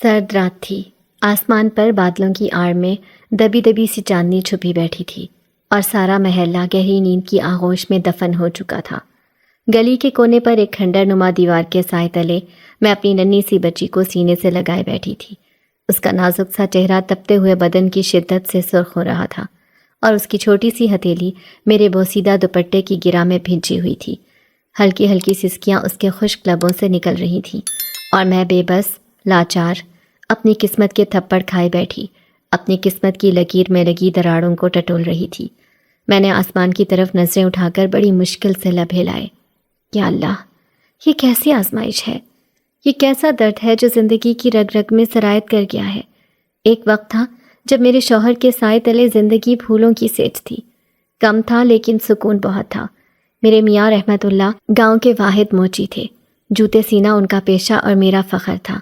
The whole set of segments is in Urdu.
سرد رات تھی۔ آسمان پر بادلوں کی آڑ میں دبی دبی سی چاندنی چھپی بیٹھی تھی اور سارا محلہ گہری نیند کی آغوش میں دفن ہو چکا تھا۔ گلی کے کونے پر ایک کھنڈر نما دیوار کے سائے تلے میں اپنی ننھی سی بچی کو سینے سے لگائے بیٹھی تھی۔ اس کا نازک سا چہرہ تپتے ہوئے بدن کی شدت سے سرخ ہو رہا تھا اور اس کی چھوٹی سی ہتھیلی میرے بوسیدہ دوپٹے کی گرہ میں بھیجی ہوئی تھی۔ ہلکی ہلکی سسکیاں اس کے خشک لبوں سے نکل رہی تھیں اور میں بے بس، لاچار، اپنی قسمت کے تھپڑ کھائے بیٹھی اپنی قسمت کی لکیر میں لگی دراڑوں کو ٹٹول رہی تھی۔ میں نے آسمان کی طرف نظریں اٹھا کر بڑی مشکل سے لب ہلائے۔ یا اللہ، یہ کیسی آزمائش ہے؟ یہ کیسا درد ہے جو زندگی کی رگ رگ میں سرایت کر گیا ہے؟ ایک وقت تھا جب میرے شوہر کے سائے تلے زندگی پھولوں کی سیج تھی۔ کم تھا لیکن سکون بہت تھا۔ میرے میاں رحمت اللہ گاؤں کے واحد موچی تھے۔ جوتے سینا ان کا پیشہ اور میرا فخر تھا۔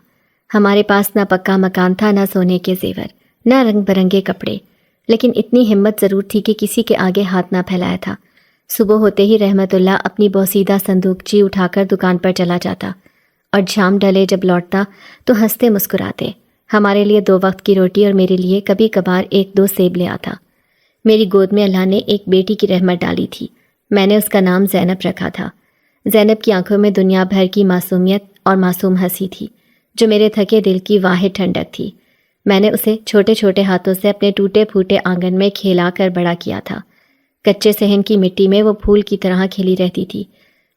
ہمارے پاس نہ پکا مکان تھا، نہ سونے کے زیور، نہ رنگ برنگے کپڑے، لیکن اتنی ہمت ضرور تھی کہ کسی کے آگے ہاتھ نہ پھیلایا تھا۔ صبح ہوتے ہی رحمت اللہ اپنی بوسیدہ صندوقچی اٹھا کر دکان پر چلا جاتا اور شام ڈھلے جب لوٹتا تو ہنستے مسکراتے ہمارے لیے 2 وقت کی روٹی اور میرے لیے کبھی کبھار 1-2 سیب لے آتا۔ میری گود میں اللہ نے ایک بیٹی کی رحمت ڈالی تھی۔ میں نے اس کا نام زینب رکھا تھا۔ زینب کی آنکھوں میں دنیا بھر کی معصومیت اور معصوم ہنسی تھی جو میرے تھکے دل کی واحد ٹھنڈک تھی۔ میں نے اسے چھوٹے چھوٹے ہاتھوں سے اپنے ٹوٹے پھوٹے آنگن میں کھیلا کر بڑا کیا تھا۔ کچے صحن کی مٹی میں وہ پھول کی طرح کھلی رہتی تھی۔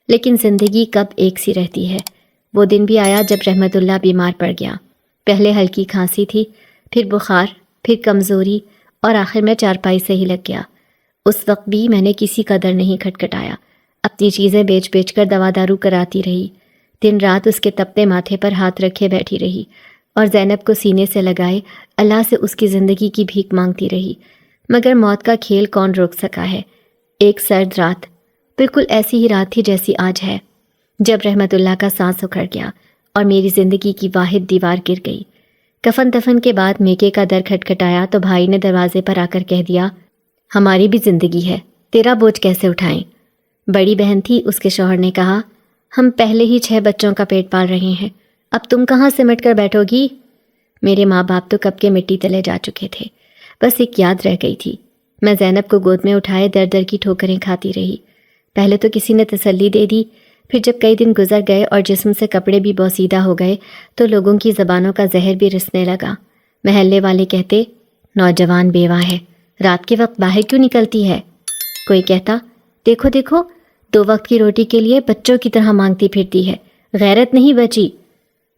لیکن زندگی کب ایک سی رہتی ہے؟ وہ دن بھی آیا جب رحمت اللہ بیمار پڑ گیا۔ پہلے ہلکی کھانسی تھی، پھر بخار، پھر کمزوری اور آخر میں چارپائی سے ہی لگ گیا۔ اس وقت بھی میں نے کسی قدر نہیں کھٹکھٹایا، اپنی چیزیں بیچ بیچ کر دوا دارو کراتی رہی۔ دن رات اس کے تپتے ماتھے پر ہاتھ رکھے بیٹھی رہی اور زینب کو سینے سے لگائے اللہ سے اس کی زندگی کی بھیک مانگتی رہی۔ مگر موت کا کھیل کون روک سکا ہے؟ ایک سرد رات، بالکل ایسی ہی رات تھی جیسی آج ہے، جب رحمت اللہ کا سانس اکھڑ گیا اور میری زندگی کی واحد دیوار گر گئی۔ کفن دفن کے بعد میکے کا در کھٹکھٹایا تو بھائی نے دروازے پر آ کر کہہ دیا، ہماری بھی زندگی ہے، تیرا بوجھ کیسے اٹھائیں؟ بڑی بہن تھی، اس کے شوہر نے کہا، ہم پہلے ہی 6 بچوں کا پیٹ پال رہے ہیں، اب تم کہاں سمٹ کر بیٹھو گی؟ میرے ماں باپ تو کب کے مٹی تلے جا چکے تھے، بس ایک یاد رہ گئی تھی۔ میں زینب کو گود میں اٹھائے در در کی ٹھوکریں کھاتی رہی۔ پہلے تو کسی نے تسلی دے دی، پھر جب کئی دن گزر گئے اور جسم سے کپڑے بھی بوسیدہ ہو گئے تو لوگوں کی زبانوں کا زہر بھی رسنے لگا۔ محلے والے کہتے، نوجوان بیوہ ہے، رات کے وقت باہر کیوں نکلتی ہے؟ کوئی کہتا، دیکھو دیکھو، 2 وقت کی روٹی کے لیے بچوں کی طرح مانگتی پھرتی ہے، غیرت نہیں بچی۔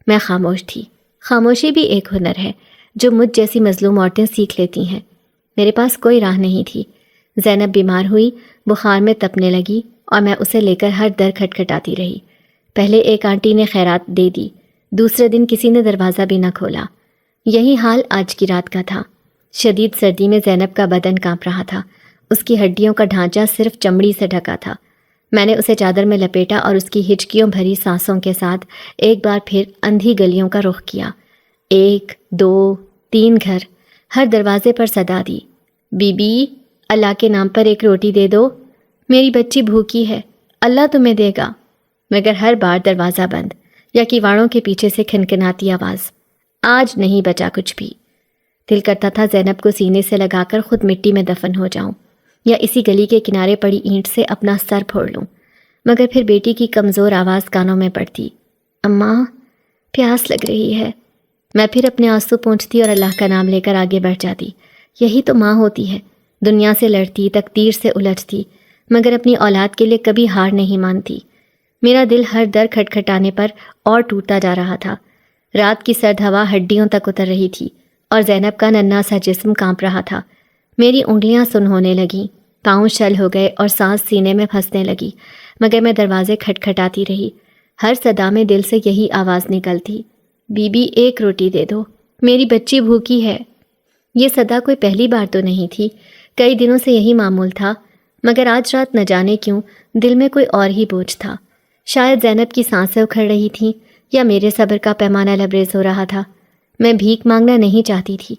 میں خاموش تھی۔ خاموشی بھی ایک ہنر ہے جو مجھ جیسی مظلوم عورتیں سیکھ لیتی ہیں۔ میرے پاس کوئی راہ نہیں تھی۔ زینب بیمار ہوئی، بخار میں تپنے لگی اور میں اسے لے کر ہر در کھٹکھٹاتی رہی۔ پہلے ایک آنٹی نے خیرات دے دی، دوسرے دن کسی نے دروازہ بھی نہ کھولا۔ یہی حال آج کی رات کا تھا۔ شدید سردی میں زینب کا بدن کانپ رہا تھا، اس کی ہڈیوں کا ڈھانچہ صرف چمڑی سے ڈھکا تھا۔ میں نے اسے چادر میں لپیٹا اور اس کی ہچکیوں بھری سانسوں کے ساتھ ایک بار پھر اندھی گلیوں کا رخ کیا۔ 1 2 3 گھر، ہر دروازے پر صدا دی، بی بی، اللہ کے نام پر ایک روٹی دے دو، میری بچی بھوکی ہے، اللہ تمہیں دے گا۔ مگر ہر بار دروازہ بند یا کیواڑوں کے پیچھے سے کھنکھناتی آواز، آج نہیں بچا کچھ بھی۔ دل کرتا تھا زینب کو سینے سے لگا کر خود مٹی میں دفن ہو جاؤں یا اسی گلی کے کنارے پڑی اینٹ سے اپنا سر پھوڑ لوں، مگر پھر بیٹی کی کمزور آواز کانوں میں پڑتی، اماں پیاس لگ رہی ہے۔ میں پھر اپنے آنسو پونچھتی اور اللہ کا نام لے کر آگے بڑھ جاتی۔ یہی تو ماں ہوتی ہے، دنیا سے لڑتی، تقدیر سے الجھتی، مگر اپنی اولاد کے لیے کبھی ہار نہیں مانتی۔ میرا دل ہر در کھٹکھٹانے پر اور ٹوٹتا جا رہا تھا۔ رات کی سرد ہوا ہڈیوں تک اتر رہی تھی اور زینب کا ننھا سا جسم کانپ رہا تھا۔ میری انگلیاں سن ہونے لگیں، پاؤں شل ہو گئے اور سانس سینے میں پھنسنے لگی، مگر میں دروازے کھٹکھٹاتی رہی۔ ہر صدا میں دل سے یہی آواز نکلتی، بی بی ایک روٹی دے دو، میری بچی بھوکی ہے۔ یہ صدا کوئی پہلی بار تو نہیں تھی، کئی دنوں سے یہی معمول تھا، مگر آج رات نہ جانے کیوں دل میں کوئی اور ہی بوجھ تھا۔ شاید زینب کی سانسیں اکھڑ رہی تھیں یا میرے صبر کا پیمانہ لبریز ہو رہا تھا۔ میں بھیک مانگنا نہیں چاہتی تھی،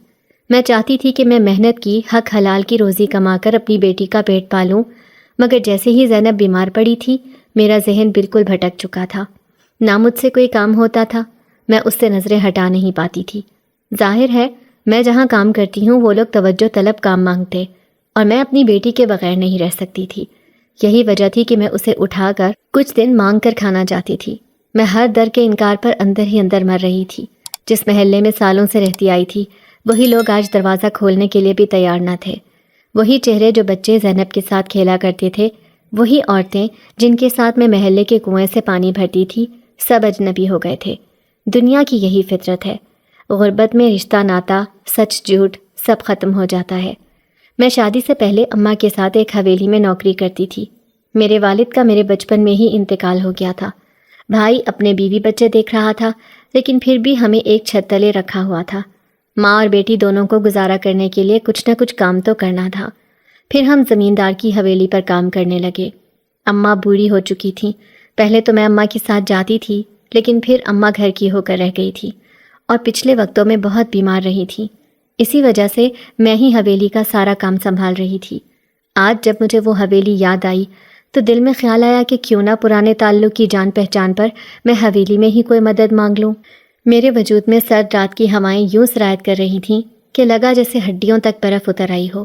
میں چاہتی تھی کہ میں محنت کی حق حلال کی روزی کما کر اپنی بیٹی کا پیٹ پالوں، مگر جیسے ہی زینب بیمار پڑی تھی میرا ذہن بالکل بھٹک چکا تھا۔ نہ مجھ سے کوئی کام ہوتا تھا، میں اس سے نظریں ہٹا نہیں پاتی تھی۔ ظاہر ہے میں جہاں کام کرتی ہوں وہ لوگ توجہ طلب کام مانگتے اور میں اپنی بیٹی کے بغیر نہیں رہ سکتی تھی۔ یہی وجہ تھی کہ میں اسے اٹھا کر کچھ دن مانگ کر کھانا چاہتی تھی۔ میں ہر در کے انکار پر اندر ہی اندر مر رہی تھی۔ جس محلے میں سالوں سے رہتی آئی تھی وہی لوگ آج دروازہ کھولنے کے لیے بھی تیار نہ تھے۔ وہی چہرے جو بچے زینب کے ساتھ کھیلا کرتے تھے، وہی عورتیں جن کے ساتھ میں محلے کے کنویں سے پانی بھرتی تھی، سب اجنبی ہو گئے تھے۔ دنیا کی یہی فطرت ہے، غربت میں رشتہ ناتا، سچ جھوٹ سب ختم ہو جاتا ہے۔ میں شادی سے پہلے اماں کے ساتھ ایک حویلی میں نوکری کرتی تھی۔ میرے والد کا میرے بچپن میں ہی انتقال ہو گیا تھا۔ بھائی اپنے بیوی بچے دیکھ رہا تھا، لیکن پھر بھی ہمیں ایک چھت تلے رکھا ہوا تھا۔ ماں اور بیٹی دونوں کو گزارا کرنے کے لیے کچھ نہ کچھ کام تو کرنا تھا۔ پھر ہم زمیندار کی حویلی پر کام کرنے لگے۔ اماں بوڑھی ہو چکی تھیں۔ پہلے تو میں اماں کے ساتھ جاتی تھی، لیکن پھر اماں گھر کی ہو کر رہ گئی تھی اور پچھلے وقتوں میں بہت بیمار رہی تھی۔ اسی وجہ سے میں ہی حویلی کا سارا کام سنبھال رہی تھی۔ آج جب مجھے وہ حویلی یاد آئی تو دل میں خیال آیا کہ کیوں نہ پرانے تعلق کی جان پہچان پر میں حویلی میں ہی کوئی مدد مانگ لوں۔ میرے وجود میں سرد رات کی ہوائیں یوں سرایت کر رہی تھیں کہ لگا جیسے ہڈیوں تک برف اتر آئی ہو،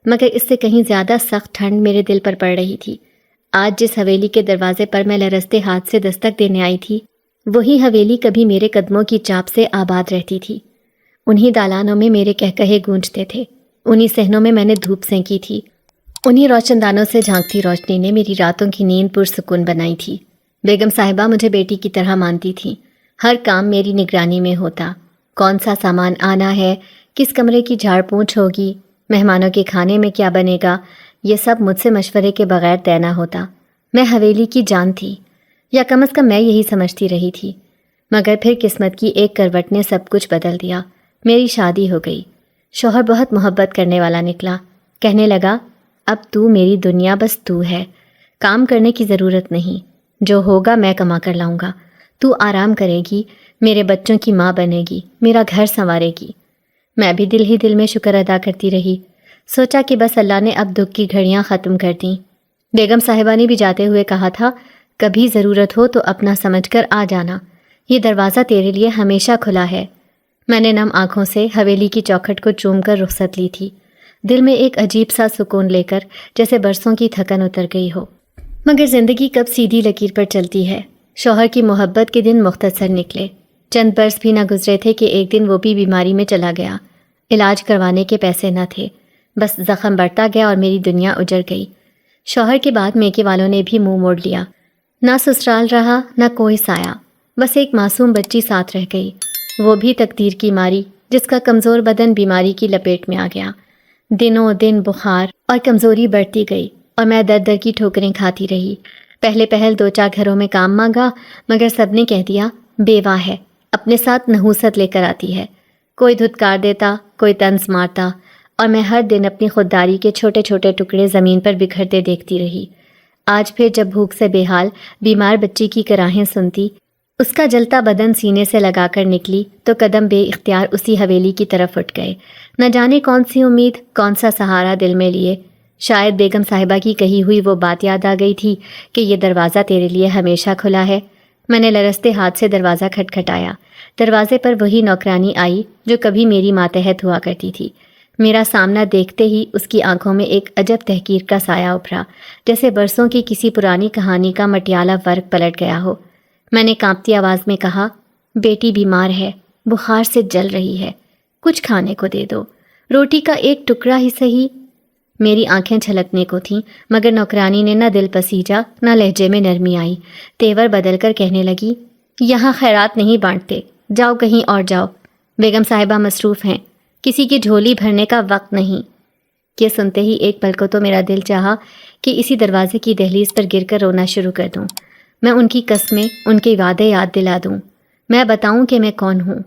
مگر اس سے کہیں زیادہ سخت ٹھنڈ میرے دل پر پڑ رہی تھی۔ آج جس حویلی کے دروازے پر میں لرزتے ہاتھ سے دستک دینے آئی تھی، وہی حویلی کبھی میرے قدموں کی چاپ سے آباد رہتی تھی۔ انہی دالانوں میں میرے کہکہے گونجتے تھے، انہی صحنوں میں نے دھوپ سینکی تھی، انہی روشن دانوں سے جھانکتی روشنی نے میری راتوں کی نیند پرسکون بنائی تھی۔ بیگم صاحبہ مجھے بیٹی کی طرح مانتی تھیں۔ ہر کام میری نگرانی میں ہوتا۔ کون سا سامان آنا ہے، کس کمرے کی جھاڑ پونچھ ہوگی، مہمانوں کے کھانے میں کیا بنے گا، یہ سب مجھ سے مشورے کے بغیر طے نہ ہوتا۔ میں حویلی کی جان تھی، یا کم از کم میں یہی سمجھتی رہی تھی۔ مگر پھر قسمت کی ایک کروٹ نے سب کچھ بدل دیا۔ میری شادی ہو گئی۔ شوہر بہت محبت کرنے والا نکلا۔ کہنے لگا، اب تو میری دنیا بس تو ہے، کام کرنے کی ضرورت نہیں، جو ہوگا میں کما کر لاؤں گا، تو آرام کرے گی، میرے بچوں کی ماں بنے گی، میرا گھر سنوارے گی۔ میں بھی دل ہی دل میں شکر ادا کرتی رہی، سوچا کہ بس اللہ نے اب دکھ کی گھڑیاں ختم کر دیں۔ بیگم صاحبہ نے بھی جاتے ہوئے کہا تھا، کبھی ضرورت ہو تو اپنا سمجھ کر آ جانا، یہ دروازہ تیرے لیے ہمیشہ کھلا ہے۔ میں نے نم آنکھوں سے حویلی کی چوکھٹ کو چوم کر رخصت لی تھی، دل میں ایک عجیب سا سکون لے کر، جیسے برسوں کی تھکن اتر گئی ہو۔ مگر زندگی کب سیدھی لکیر پر چلتی ہے۔ شوہر کی محبت کے دن مختصر نکلے۔ چند برس بھی نہ گزرے تھے کہ ایک دن وہ بھی بیماری میں چلا گیا۔ علاج کروانے کے پیسے نہ تھے، بس زخم بڑھتا گیا اور میری دنیا اجڑ گئی۔ شوہر کے بعد میکے والوں نے بھی منہ موڑ لیا۔ نہ سسرال رہا، نہ کوئی سایہ، بس ایک معصوم بچی ساتھ رہ گئی، وہ بھی تقدیر کی ماری، جس کا کمزور بدن بیماری کی لپیٹ میں آ گیا۔ دنوں دن بخار اور کمزوری بڑھتی گئی اور میں در در کی ٹھوکریں کھاتی رہی۔ پہلے پہل 2-4 گھروں میں کام مانگا، مگر سب نے کہہ دیا بیوہ ہے، اپنے ساتھ نحوست لے کر آتی ہے۔ کوئی دھتکار دیتا، کوئی طنز مارتا، اور میں ہر دن اپنی خودداری کے چھوٹے چھوٹے ٹکڑے زمین پر بکھرتے دیکھتی رہی۔ آج پھر جب بھوک سے بے حال بیمار بچی کی کراہیں سنتی، اس کا جلتا بدن سینے سے لگا کر نکلی، تو قدم بے اختیار اسی حویلی کی طرف اٹھ گئے۔ نہ جانے کون سی امید، کون سا سہارا دل میں لیے۔ شاید بیگم صاحبہ کی کہی ہوئی وہ بات یاد آ گئی تھی کہ یہ دروازہ تیرے لیے ہمیشہ کھلا ہے۔ میں نے لرزتے ہاتھ سے دروازہ کھٹکھٹایا۔ دروازے پر وہی نوکرانی آئی جو کبھی میری ماتحت ہوا کرتی تھی۔ میرا سامنا دیکھتے ہی اس کی آنکھوں میں ایک عجب تحقیر کا سایہ ابھرا، جیسے برسوں کی کسی پرانی کہانی کا مٹیالہ ورق پلٹ گیا ہو۔ میں نے کانپتی آواز میں کہا، بیٹی بیمار ہے، بخار سے جل رہی ہے، کچھ کھانے کو دے دو، روٹی کا ایک ٹکڑا ہی صحیح۔ میری آنکھیں چھلکنے کو تھیں، مگر نوکرانی نے نہ دل پسیجا، نہ لہجے میں نرمی آئی۔ تیور بدل کر کہنے لگی، یہاں خیرات نہیں بانٹتے، جاؤ کہیں اور جاؤ، بیگم صاحبہ مصروف ہیں، کسی کی جھولی بھرنے کا وقت نہیں۔ یہ سنتے ہی ایک پل کو تو میرا دل چاہا کہ اسی دروازے کی دہلیز پر گر کر رونا شروع کر دوں۔ میں ان کی قسمیں، ان کے وعدے یاد دلا دوں۔ میں بتاؤں کہ میں کون ہوں۔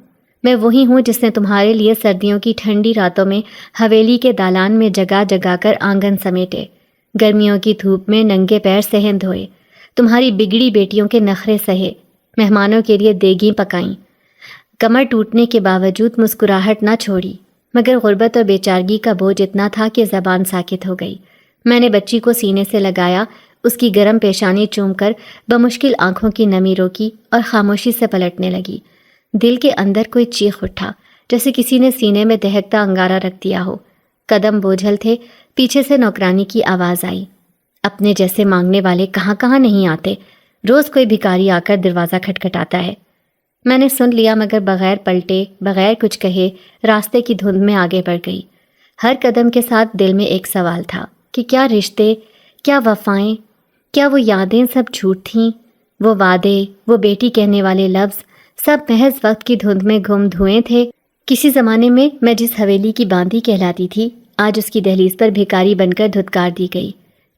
میں وہی ہوں جس نے تمہارے لیے سردیوں کی ٹھنڈی راتوں میں حویلی کے دالان میں جگا جگا کر آنگن سمیٹے، گرمیوں کی دھوپ میں ننگے پیر صحن دھوئے، تمہاری بگڑی بیٹیوں کے نخرے سہے، مہمانوں کے لیے دیگیں پکائیں، کمر ٹوٹنے کے باوجود مسکراہٹ نہ چھوڑی۔ مگر غربت اور بیچارگی کا بوجھ اتنا تھا کہ زبان ساکت ہو گئی۔ میں نے بچی کو سینے سے لگایا، اس کی گرم پیشانی چوم کر بمشکل آنکھوں کی نمی روکی اور خاموشی سے پلٹنے لگی۔ دل کے اندر کوئی چیخ اٹھا، جیسے کسی نے سینے میں دہکتا انگارہ رکھ دیا ہو۔ قدم بوجھل تھے، پیچھے سے نوکرانی کی آواز آئی۔ اپنے جیسے مانگنے والے کہاں کہاں نہیں آتے، روز کوئی بھکاری آ کر دروازہ کھٹکھٹاتا ہے۔ میں نے سن لیا، مگر بغیر پلٹے، بغیر کچھ کہے راستے کی دھند میں آگے بڑھ گئی۔ ہر قدم کے ساتھ دل میں ایک سوال تھا کہ کیا رشتے، کیا وفائیں، کیا وہ یادیں سب جھوٹ تھیں؟ وہ وعدے، وہ بیٹی کہنے والے لفظ، سب محض وقت کی دھند میں گم دھوئے تھے۔ کسی زمانے میں جس حویلی کی باندھی کہلاتی تھی، آج اس کی دہلیز پر بھکاری بن کر دھتکار دی گئی۔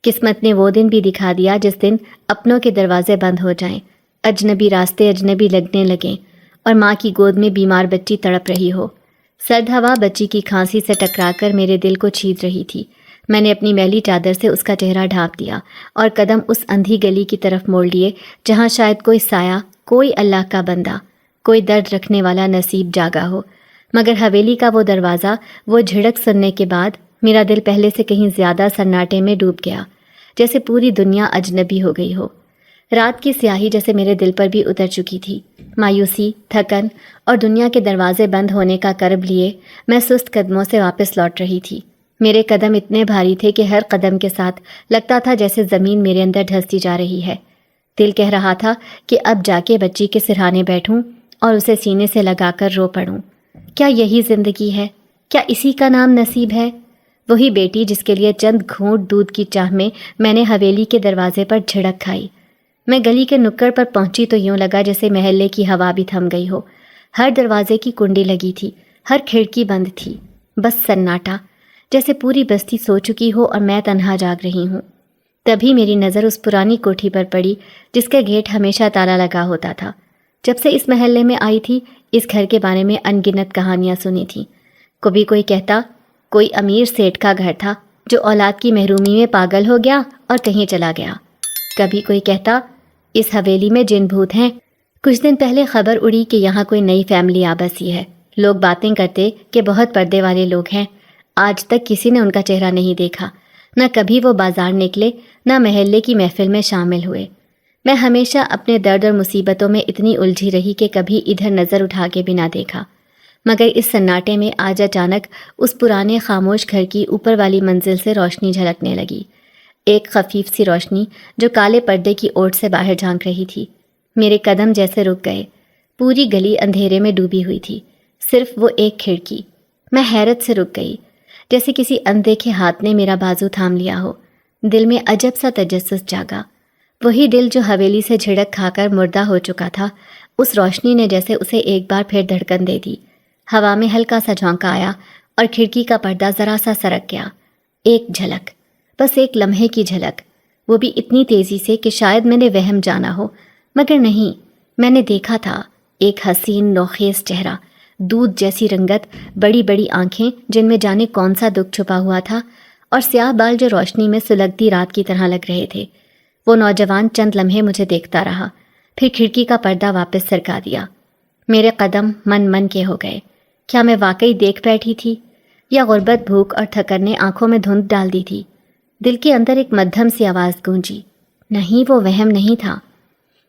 قسمت نے وہ دن بھی دکھا دیا جس دن اپنوں کے دروازے بند ہو جائیں، اجنبی راستے اجنبی لگنے لگیں، اور ماں کی گود میں بیمار بچی تڑپ رہی ہو۔ سرد ہوا بچی کی کھانسی سے ٹکرا کر میرے دل کو چھید رہی تھی۔ میں نے اپنی میلی چادر سے اس کا چہرہ ڈھانپ دیا اور قدم اس اندھی گلی کی طرف موڑ لیے جہاں شاید کوئی سایہ، کوئی اللہ کا بندہ، کوئی درد رکھنے والا نصیب جاگا ہو۔ مگر حویلی کا وہ دروازہ، وہ جھڑک سننے کے بعد میرا دل پہلے سے کہیں زیادہ سناٹے میں ڈوب گیا، جیسے پوری دنیا اجنبی ہو گئی ہو۔ رات کی سیاہی جیسے میرے دل پر بھی اتر چکی تھی۔ مایوسی، تھکن اور دنیا کے دروازے بند ہونے کا کرب لیے میں سست قدموں سے واپس لوٹ رہی تھی۔ میرے قدم اتنے بھاری تھے کہ ہر قدم کے ساتھ لگتا تھا جیسے زمین میرے اندر دھستی جا رہی ہے۔ دل کہہ رہا تھا کہ اب جا کے بچی کے سرہانے بیٹھوں اور اسے سینے سے لگا کر رو پڑوں۔ کیا یہی زندگی ہے؟ کیا اسی کا نام نصیب ہے؟ وہی بیٹی جس کے لیے چند گھونٹ دودھ کی چاہ میں نے حویلی کے دروازے پر جھڑک کھائی۔ میں گلی کے نکڑ پر پہنچی تو یوں لگا جیسے محلے کی ہوا بھی تھم گئی ہو۔ ہر دروازے کی کنڈی لگی تھی، ہر کھڑکی بند تھی، بس سناٹا، جیسے پوری بستی سو چکی ہو اور میں تنہا جاگ رہی ہوں۔ تبھی میری نظر اس پرانی کوٹھی پر پڑی جس کا گیٹ ہمیشہ تالا لگا ہوتا تھا۔ جب سے اس محلے میں آئی تھی، اس گھر کے بارے میں ان گنت کہانیاں سنی تھیں۔ کبھی کوئی کہتا کوئی امیر سیٹھ کا گھر تھا جو اولاد کی محرومی میں پاگل ہو گیا اور کہیں چلا گیا۔ کبھی کوئی کہتا اس حویلی میں جن بھوت ہیں۔ کچھ دن پہلے خبر اڑی کہ یہاں کوئی نئی فیملی آ بسی ہے۔ لوگ باتیں کرتے کہ بہت پردے والے لوگ ہیں۔ آج تک کسی نے ان کا چہرہ نہیں دیکھا، نہ کبھی وہ بازار نکلے، نہ محلے کی محفل میں شامل ہوئے۔ میں ہمیشہ اپنے درد اور مصیبتوں میں اتنی الجھی رہی کہ کبھی ادھر نظر اٹھا کے بھی نہ دیکھا۔ مگر اس سناٹے میں آج اچانک اس پرانے خاموش گھر کی اوپر والی منزل سے روشنی جھلکنے لگی، ایک خفیف سی روشنی جو کالے پردے کی اوٹ سے باہر جھانک رہی تھی۔ میرے قدم جیسے رک گئے۔ پوری گلی اندھیرے میں ڈوبی ہوئی تھی، صرف وہ ایک کھڑکی۔ میں حیرت سے رک گئی، جیسے کسی اندیکھے ہاتھ نے میرا بازو تھام لیا ہو۔ دل میں عجب سا تجسس جاگا، وہی دل جو حویلی سے جھڑک کھا کر مردہ ہو چکا تھا۔ اس روشنی نے جیسے اسے ایک بار پھر دھڑکن دے دی۔ ہوا میں ہلکا سا جھونکا آیا اور کھڑکی کا پردہ ذرا سا سرک گیا۔ ایک جھلک، بس ایک لمحے کی جھلک، وہ بھی اتنی تیزی سے کہ شاید میں نے وہم جانا ہو، مگر نہیں، میں نے دیکھا تھا ایک حسین نوخیز چہرہ، دودھ جیسی رنگت، بڑی بڑی آنکھیں جن میں جانے کون سا دکھ چھپا ہوا تھا، اور سیاہ بال جو روشنی میں سلگتی رات کی طرح لگ رہے تھے۔ وہ نوجوان چند لمحے مجھے دیکھتا رہا، پھر کھڑکی کا پردہ واپس سرکا دیا۔ میرے قدم من کے ہو گئے۔ کیا میں واقعی دیکھ بیٹھی تھی، یا غربت، بھوک اور تھکن نے آنکھوں میں دھند ڈال دی تھی؟ دل کے اندر ایک مدھم سی آواز گونجی، نہیں، وہ وہم نہیں تھا۔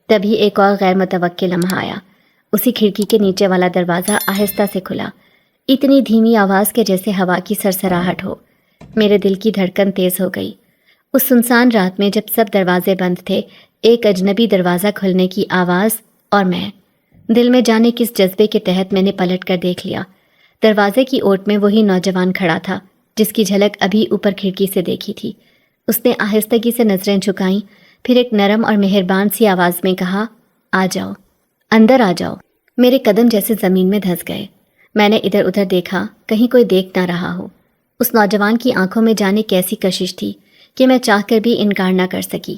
تبھی ایک اور غیر متوقع لمحہ آیا۔ اسی کھڑکی کے نیچے والا دروازہ آہستہ سے کھلا، اتنی دھیمی آواز کے جیسے ہوا کی سرسراہٹ ہو۔ میرے دل کی دھڑکن تیز ہو گئی۔ اس سنسان رات میں جب سب دروازے بند تھے، ایک اجنبی دروازہ کھلنے کی آواز، اور میں دل میں جانے کس جذبے کے تحت میں نے پلٹ کر دیکھ لیا۔ دروازے کی اوٹ میں وہی نوجوان کھڑا تھا جس کی جھلک ابھی اوپر کھڑکی سے دیکھی تھی۔ اس نے آہستگی سے نظریں جھکائیں، پھر ایک نرم اور مہربان سی آواز میں کہا، آ جاؤ، اندر آ جاؤ۔ میرے قدم جیسے زمین میں دھس گئے۔ میں نے ادھر ادھر دیکھا، کہیں کوئی دیکھ نہ رہا ہو۔ اس نوجوان کی آنکھوں میں جانے کیسی کشش تھی کہ میں چاہ کر بھی انکار نہ کر سکی۔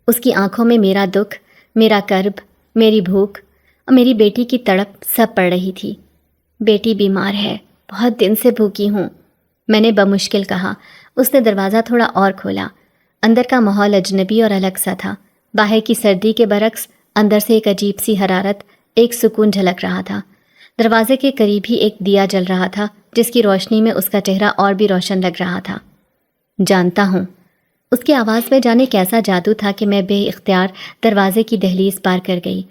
اس کی آنکھوں میں میرا دکھ، میرا کرب، میری بھوک اور میری بیٹی کی تڑپ سب پڑ رہی تھی۔ بیٹی بیمار ہے، بہت دن سے بھوکی ہوں، میں نے بمشکل کہا۔ اس نے دروازہ تھوڑا اور کھولا۔ اندر کا ماحول اجنبی اور الگ سا تھا۔ باہر کی سردی کے برعکس اندر سے ایک عجیب سی حرارت، ایک سکون جھلک رہا تھا۔ دروازے کے قریب ہی ایک دیا جل رہا تھا جس کی روشنی میں اس کا چہرہ اور بھی روشن لگ رہا تھا۔ جانتا ہوں۔ اس کی آواز میں جانے کیسا جادو تھا کہ میں بے اختیار دروازے کی دہلیز پار کر گئی۔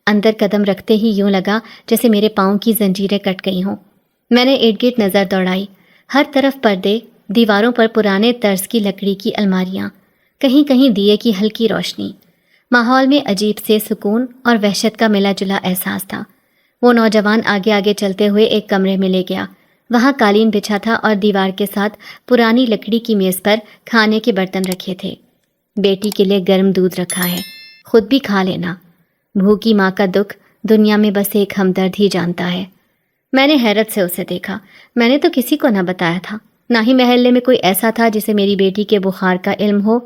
اندر قدم رکھتے ہی یوں لگا جیسے میرے پاؤں کی زنجیریں کٹ گئی ہوں۔ میں نے ارد گرد نظر دوڑائی، ہر طرف پردے، دیواروں پر پرانے طرز کی لکڑی کی الماریاں، کہیں کہیں دیے کی ہلکی روشنی۔ ماحول میں عجیب سے سکون اور وحشت کا ملا جلا احساس تھا۔ وہ نوجوان آگے آگے چلتے ہوئے ایک کمرے میں لے گیا۔ وہاں قالین بچھا تھا اور دیوار کے ساتھ پرانی لکڑی کی میز پر کھانے کے برتن رکھے تھے۔ بیٹی کے لیے گرم دودھ رکھا ہے، خود بھی کھا لینا۔ بھوکی ماں کا دکھ دنیا میں بس ایک ہمدرد ہی جانتا ہے۔ میں نے حیرت سے اسے دیکھا۔ میں نے تو کسی کو نہ بتایا تھا، نہ ہی محلے میں کوئی ایسا تھا جسے میری بیٹی کے بخار کا علم ہو۔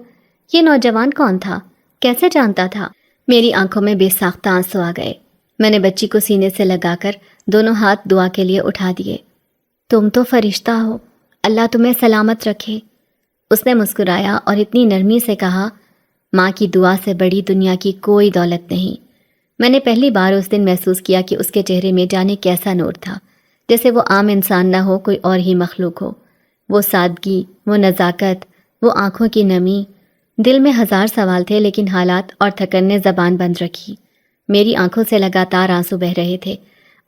یہ نوجوان کون تھا؟ کیسے جانتا تھا؟ میری آنکھوں میں بے ساختہ آنسو آ گئے۔ میں نے بچی کو سینے سے لگا کر دونوں ہاتھ دعا کے لیے اٹھا دیے۔ تم تو فرشتہ ہو، اللہ تمہیں سلامت رکھے۔ اس نے مسکرایا اور اتنی نرمی سے کہا، ماں کی دعا سے بڑی دنیا کی کوئی دولت نہیں۔ میں نے پہلی بار اس دن محسوس کیا کہ اس کے چہرے میں جانے کیسا نور تھا، جیسے وہ عام انسان نہ ہو، کوئی اور ہی مخلوق ہو۔ وہ سادگی، وہ نزاکت، وہ آنکھوں کی نمی۔ دل میں ہزار سوال تھے، لیکن حالات اور تھکن نے زبان بند رکھی۔ میری آنکھوں سے لگاتار آنسو بہہ رہے تھے۔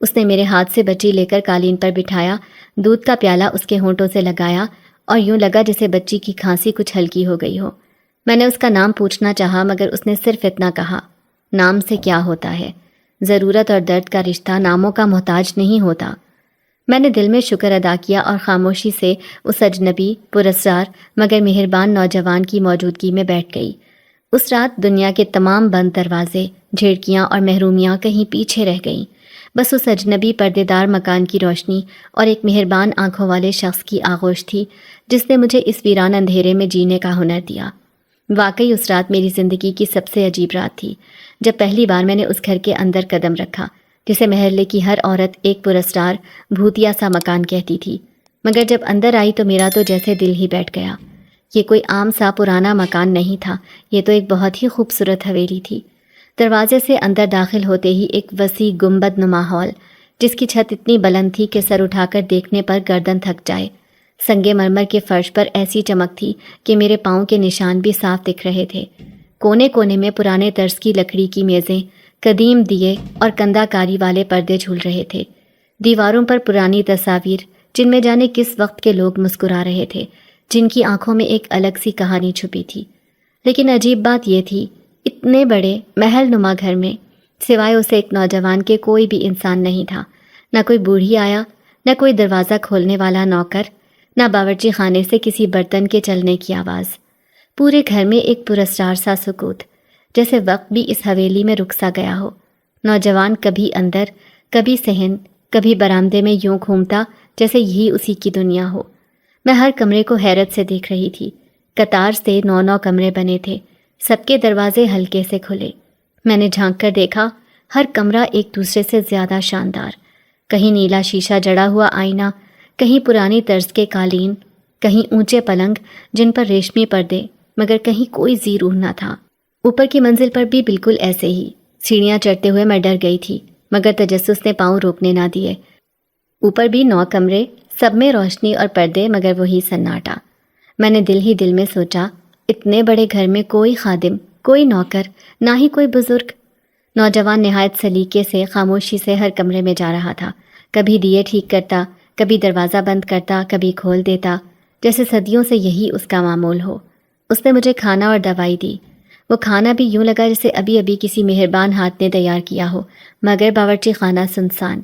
اس نے میرے ہاتھ سے بچی لے کر قالین پر بٹھایا، دودھ کا پیالہ اس کے ہونٹوں سے لگایا اور یوں لگا جیسے بچی کی کھانسی کچھ ہلکی ہو گئی ہو۔ میں نے اس کا نام پوچھنا چاہا، مگر اس نے صرف اتنا کہا، نام سے کیا ہوتا ہے؟ ضرورت اور درد کا رشتہ ناموں کا محتاج نہیں ہوتا۔ میں نے دل میں شکر ادا کیا اور خاموشی سے اس اجنبی، پراسرار مگر مہربان نوجوان کی موجودگی میں بیٹھ گئی۔ اس رات دنیا کے تمام بند دروازے، جھڑکیاں اور محرومیاں کہیں پیچھے رہ گئیں۔ بس اس اجنبی پردے دار مکان کی روشنی اور ایک مہربان آنکھوں والے شخص کی آغوش تھی، جس نے مجھے اس ویران اندھیرے میں جینے کا ہنر دیا۔ واقعی اس رات میری زندگی کی سب سے عجیب رات تھی، جب پہلی بار میں نے اس گھر کے اندر قدم رکھا، جسے محلے کی ہر عورت ایک پراسرار بھوتیا سا مکان کہتی تھی۔ مگر جب اندر آئی تو میرا تو جیسے دل ہی بیٹھ گیا۔ یہ کوئی عام سا پرانا مکان نہیں تھا، یہ تو ایک بہت ہی خوبصورت حویلی تھی۔ دروازے سے اندر داخل ہوتے ہی ایک وسیع گنبد نما ہال، جس کی چھت اتنی بلند تھی کہ سر اٹھا کر دیکھنے پر گردن تھک جائے۔ سنگ مرمر کے فرش پر ایسی چمک تھی کہ میرے پاؤں کے نشان بھی صاف دکھ رہے تھے۔ کونے کونے میں پرانے طرز کی لکڑی کی میزیں، قدیم دیے اور کندہ کاری والے پردے جھول رہے تھے۔ دیواروں پر پرانی تصاویر، جن میں جانے کس وقت کے لوگ مسکرا رہے تھے، جن کی آنکھوں میں ایک الگ سی کہانی چھپی تھی۔ لیکن عجیب بات یہ تھی، اتنے بڑے محل نما گھر میں سوائے اسے ایک نوجوان کے کوئی بھی انسان نہیں تھا۔ نہ کوئی بوڑھی آیا، نہ کوئی دروازہ کھولنے والا نوکر، نہ باورچی خانے سے کسی برتن کے چلنے کی آواز۔ پورے گھر میں ایک پراسرار سا سکوت، جیسے وقت بھی اس حویلی میں رک سا گیا ہو۔ نوجوان کبھی اندر، کبھی صحن، کبھی برآمدے میں یوں گھومتا جیسے یہی اسی کی دنیا ہو۔ میں ہر کمرے کو حیرت سے دیکھ رہی تھی۔ قطار سے 9 کمرے بنے تھے، سب کے دروازے ہلکے سے کھلے۔ میں نے جھانک کر دیکھا، ہر کمرہ ایک دوسرے سے زیادہ شاندار۔ کہیں نیلا شیشہ جڑا ہوا آئینہ، کہیں پرانی طرز کے قالین، کہیں اونچے پلنگ جن پر ریشمی پردے، مگر کہیں کوئی زی روح نہ تھا۔ اوپر کی منزل پر بھی بالکل ایسے ہی۔ سیڑھیاں چڑھتے ہوئے میں ڈر گئی تھی، مگر تجسس نے پاؤں روکنے نہ دیے۔ اوپر بھی 9 کمرے، سب میں روشنی اور پردے، مگر وہی سناٹا۔ میں نے دل ہی دل میں سوچا، اتنے بڑے گھر میں کوئی خادم، کوئی نوکر، نہ ہی کوئی بزرگ۔ نوجوان نہایت سلیقے سے، خاموشی سے ہر کمرے میں جا رہا تھا۔ کبھی دیے ٹھیک کرتا، کبھی دروازہ بند کرتا، کبھی کھول دیتا، جیسے صدیوں سے یہی اس کا معمول ہو۔ اس نے مجھے کھانا اور دوائی دی۔ وہ کھانا بھی یوں لگا جیسے ابھی ابھی کسی مہربان ہاتھ نے تیار کیا ہو، مگر باورچی خانہ سنسان۔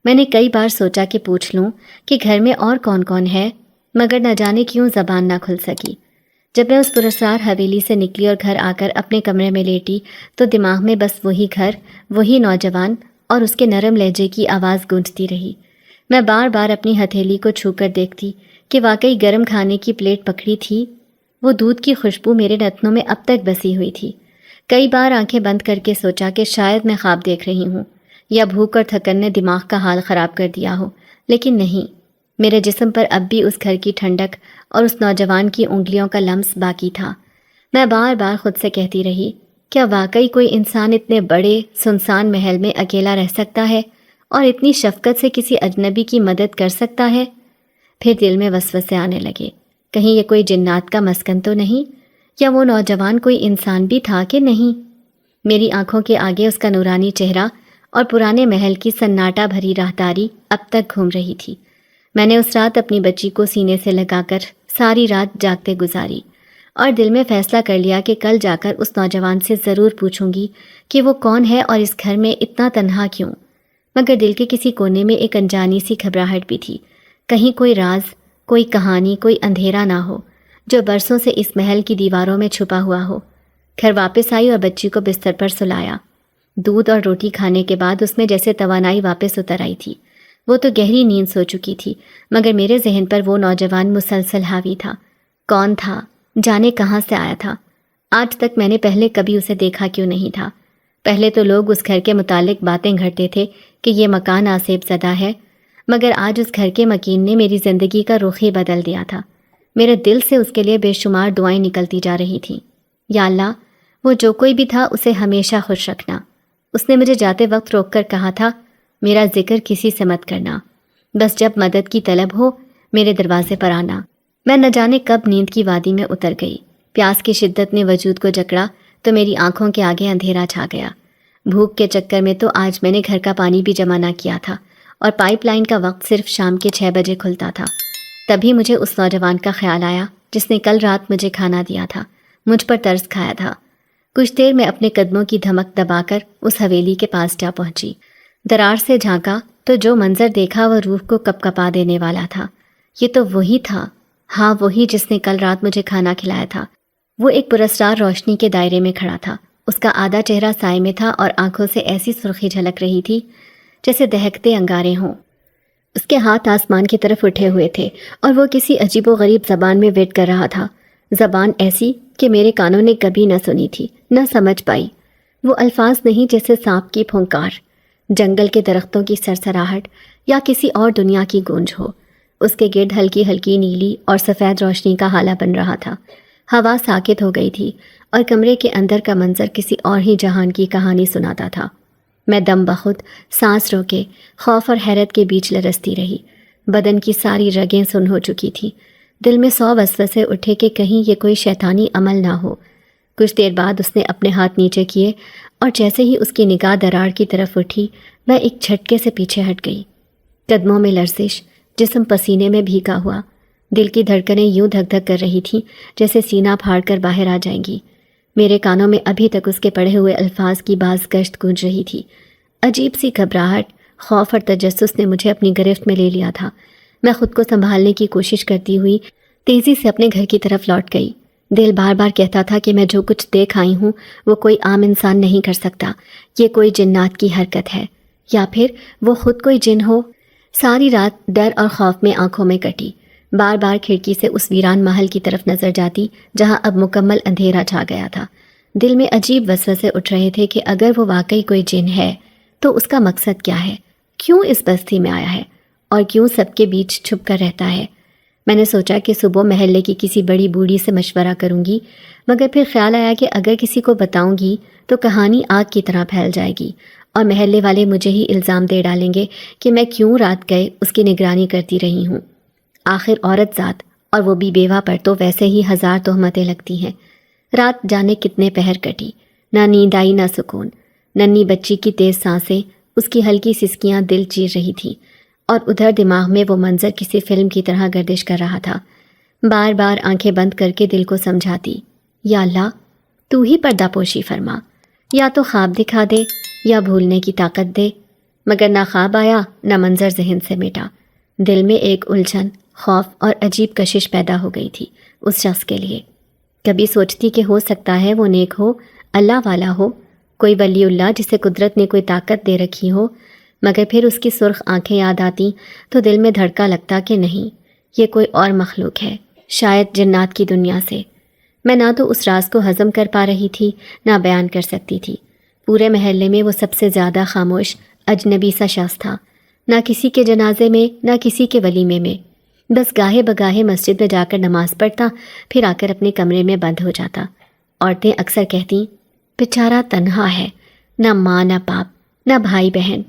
میں نے کئی بار سوچا کہ پوچھ لوں کہ گھر میں اور کون کون ہے، مگر نہ جانے کیوں زبان نہ کھل سکی۔ جب میں اس پراسرار حویلی سے نکلی اور گھر آ کر اپنے کمرے میں لیٹی تو دماغ میں بس وہی گھر، وہی نوجوان اور اس کے نرم لہجے کی آواز گونجتی رہی۔ میں بار بار اپنی ہتھیلی کو چھو کر دیکھتی کہ واقعی گرم کھانے کی پلیٹ پکڑی تھی۔ وہ دودھ کی خوشبو میرے نتنوں میں اب تک بسی ہوئی تھی۔ کئی بار آنکھیں بند کر کے سوچا کہ شاید میں خواب دیکھ رہی ہوں یا بھوک اور تھکن نے دماغ کا حال خراب کر دیا ہو، لیکن نہیں، میرے جسم پر اب بھی اس گھر کی ٹھنڈک اور اس نوجوان کی انگلیوں کا لمس باقی تھا۔ میں بار بار خود سے کہتی رہی، کیا واقعی کوئی انسان اتنے بڑے سنسان محل میں اکیلا رہ سکتا ہے اور اتنی شفقت سے کسی اجنبی کی مدد کر سکتا ہے؟ پھر دل میں وسوسے آنے لگے، کہیں یہ کوئی جنات کا مسکن تو نہیں، یا وہ نوجوان کوئی انسان بھی تھا کہ نہیں؟ میری آنکھوں کے آگے اس کا نورانی چہرہ اور پرانے محل کی سناٹا بھری راہداری اب تک گھوم رہی تھی۔ میں نے اس رات اپنی بچی کو سینے سے لگا کر ساری رات جاگتے گزاری اور دل میں فیصلہ کر لیا کہ کل جا کر اس نوجوان سے ضرور پوچھوں گی کہ وہ کون ہے اور اس گھر میں اتنا تنہا کیوں۔ مگر دل کے کسی کونے میں ایک انجانی سی گھبراہٹ بھی تھی، کہیں کوئی راز، کوئی کہانی، کوئی اندھیرا نہ ہو جو برسوں سے اس محل کی دیواروں میں چھپا ہوا ہو۔ گھر واپس آئی اور بچی کو بستر پر سلایا۔ دودھ اور روٹی کھانے کے بعد اس میں جیسے توانائی واپس اتر آئی تھی۔ وہ تو گہری نیند سو چکی تھی، مگر میرے ذہن پر وہ نوجوان مسلسل حاوی تھا۔ کون تھا؟ جانے کہاں سے آیا تھا؟ آج تک میں نے پہلے کبھی اسے دیکھا کیوں نہیں تھا؟ پہلے تو لوگ اس گھر کے متعلق باتیں گھڑتے تھے کہ یہ مکان آسیب زدہ ہے، مگر آج اس گھر کے مکین نے میری زندگی کا رخ ہی بدل دیا تھا۔ میرے دل سے اس کے لیے بے شمار دعائیں نکلتی جا رہی تھیں۔ یا اللہ، وہ جو کوئی بھی تھا اسے ہمیشہ خوش رکھنا۔ اس نے مجھے جاتے وقت روک کر کہا تھا، میرا ذکر کسی سے مت کرنا، بس جب مدد کی طلب ہو میرے دروازے پر آنا۔ میں نہ جانے کب نیند کی وادی میں اتر گئی۔ پیاس کی شدت نے وجود کو جکڑا تو میری آنکھوں کے آگے اندھیرا چھا گیا۔ بھوک کے چکر میں تو آج میں نے گھر کا پانی بھی جمع نہ کیا تھا اور پائپ لائن کا وقت صرف شام کے 6 بجے کھلتا تھا۔ تبھی مجھے اس نوجوان کا خیال آیا جس نے کل رات مجھے کھانا دیا تھا، مجھ پر ترس کھایا تھا۔ کچھ دیر میں اپنے قدموں کی دھمک دبا کر اس حویلی کے پاس جا پہنچی۔ درار سے جھانکا تو جو منظر دیکھا وہ روح کو کپ کپا دینے والا تھا۔ یہ تو وہی تھا، ہاں وہی جس نے کل رات مجھے کھانا کھلایا تھا۔ وہ ایک پراسرار روشنی کے دائرے میں کھڑا تھا۔ اس کا آدھا چہرہ سائے میں تھا اور آنکھوں سے ایسی سرخی جھلک رہی تھی جیسے دہکتے انگارے ہوں۔ اس کے ہاتھ آسمان کی طرف اٹھے ہوئے تھے اور وہ کسی عجیب و غریب زبان میں ویٹ کر رہا تھا، زبان ایسی کہ میرے کانوں نے کبھی نہ سنی تھی، نہ سمجھ پائی۔ وہ الفاظ نہیں جیسے سانپ کی پھونکار، جنگل کے درختوں کی سرسراہٹ یا کسی اور دنیا کی گونج ہو۔ اس کے گرد ہلکی ہلکی نیلی اور سفید روشنی کا ہالہ بن رہا تھا۔ ہوا ساکت ہو گئی تھی اور کمرے کے اندر کا منظر کسی اور ہی جہان کی کہانی سناتا تھا۔ میں دم بخود سانس روکے خوف اور حیرت کے بیچ لرزتی رہی۔ بدن کی ساری رگیں سن ہو چکی تھیں۔ دل میں 100 وسوسے اٹھے کہ کہیں یہ کوئی شیطانی عمل نہ ہو۔ کچھ دیر بعد اس نے اپنے ہاتھ نیچے کیے اور جیسے ہی اس کی نگاہ دراڑ کی طرف اٹھی میں ایک جھٹکے سے پیچھے ہٹ گئی۔ قدموں میں لرزش، جسم پسینے میں بھیگا ہوا، دل کی دھڑکنیں یوں دھک دھک کر رہی تھیں جیسے سینہ پھاڑ کر باہر آ جائیں گی۔ میرے کانوں میں ابھی تک اس کے پڑھے ہوئے الفاظ کی باز گشت گونج رہی تھی۔ عجیب سی گھبراہٹ، خوف اور تجسس نے مجھے اپنی گرفت میں لے لیا تھا۔ میں خود کو سنبھالنے کی کوشش کرتی ہوئی تیزی سے اپنے گھر کی طرف لوٹ گئی۔ دل بار بار کہتا تھا کہ میں جو کچھ دیکھ آئی ہوں وہ کوئی عام انسان نہیں کر سکتا، یہ کوئی جنات کی حرکت ہے، یا پھر وہ خود کوئی جن ہو۔ ساری رات ڈر اور خوف میں آنکھوں میں کٹی۔ بار بار کھڑکی سے اس ویران محل کی طرف نظر جاتی جہاں اب مکمل اندھیرا چھا گیا تھا۔ دل میں عجیب وسوسے اٹھ رہے تھے کہ اگر وہ واقعی کوئی جن ہے تو اس کا مقصد کیا ہے، کیوں اس بستی میں آیا ہے اور کیوں سب کے بیچ چھپ کر رہتا ہے۔ میں نے سوچا کہ صبح محلے کی کسی بڑی بوڑھی سے مشورہ کروں گی، مگر پھر خیال آیا کہ اگر کسی کو بتاؤں گی تو کہانی آگ کی طرح پھیل جائے گی اور محلے والے مجھے ہی الزام دے ڈالیں گے کہ میں کیوں رات گئے اس کی نگرانی کرتی رہی ہوں۔ آخر عورت ذات اور وہ بھی بیوہ پر تو ویسے ہی 1000 تہمتیں لگتی ہیں۔ رات جانے کتنے پہر کٹی، نہ نیند آئی نہ سکون۔ ننھی بچی کی تیز سانسیں، اس کی ہلکی سسکیاں دل چیر رہی تھیں اور ادھر دماغ میں وہ منظر کسی فلم کی طرح گردش کر رہا تھا۔ بار بار آنکھیں بند کر کے دل کو سمجھاتی، یا اللہ تو ہی پردہ پوشی فرما، یا تو خواب دکھا دے یا بھولنے کی طاقت دے۔ مگر نہ خواب آیا نہ منظر ذہن سے مٹا۔ دل میں ایک الجھن، خوف اور عجیب کشش پیدا ہو گئی تھی اس شخص کے لیے۔ کبھی سوچتی کہ ہو سکتا ہے وہ نیک ہو، اللہ والا ہو، کوئی ولی اللہ جسے قدرت نے کوئی طاقت دے رکھی ہو، مگر پھر اس کی سرخ آنکھیں یاد آتیں تو دل میں دھڑکا لگتا کہ نہیں، یہ کوئی اور مخلوق ہے، شاید جنات کی دنیا سے۔ میں نہ تو اس راز کو ہضم کر پا رہی تھی نہ بیان کر سکتی تھی۔ پورے محلے میں وہ سب سے زیادہ خاموش اجنبی سا شخص تھا، نہ کسی کے جنازے میں نہ کسی کے ولیمے میں، بس گاہے بگاہے مسجد میں جا کر نماز پڑھتا، پھر آ کر اپنے کمرے میں بند ہو جاتا۔ عورتیں اکثر کہتیں، بیچارہ تنہا ہے، نہ ماں نہ باپ نہ بھائی بہن،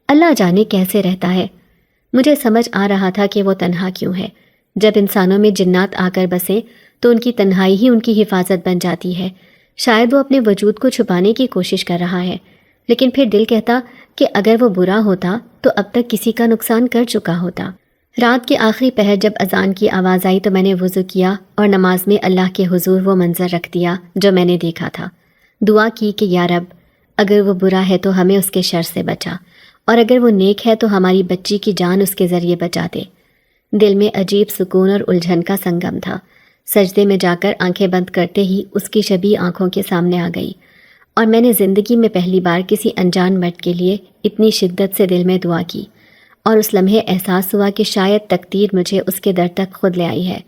اللہ جانے کیسے رہتا ہے۔ مجھے سمجھ آ رہا تھا کہ وہ تنہا کیوں ہے۔ جب انسانوں میں جنات آ کر بسیں تو ان کی تنہائی ہی ان کی حفاظت بن جاتی ہے، شاید وہ اپنے وجود کو چھپانے کی کوشش کر رہا ہے، لیکن پھر دل کہتا کہ اگر وہ برا ہوتا تو اب تک کسی کا نقصان کر چکا ہوتا۔ رات کے آخری پہر جب اذان کی آواز آئی تو میں نے وضو کیا اور نماز میں اللہ کے حضور وہ منظر رکھ دیا جو میں نے دیکھا تھا۔ دعا کی کہ یا رب، اگر وہ برا ہے تو ہمیں اس کے شر سے بچا، اور اگر وہ نیک ہے تو ہماری بچی کی جان اس کے ذریعے بچا دے۔ دل میں عجیب سکون اور الجھن کا سنگم تھا۔ سجدے میں جا کر آنکھیں بند کرتے ہی اس کی شبیہ آنکھوں کے سامنے آ گئی، اور میں نے زندگی میں پہلی بار کسی انجان مرد کے لیے اتنی شدت سے دل میں دعا کی، اور اس لمحے احساس ہوا کہ شاید تقدیر مجھے اس کے در تک خود لے آئی ہے،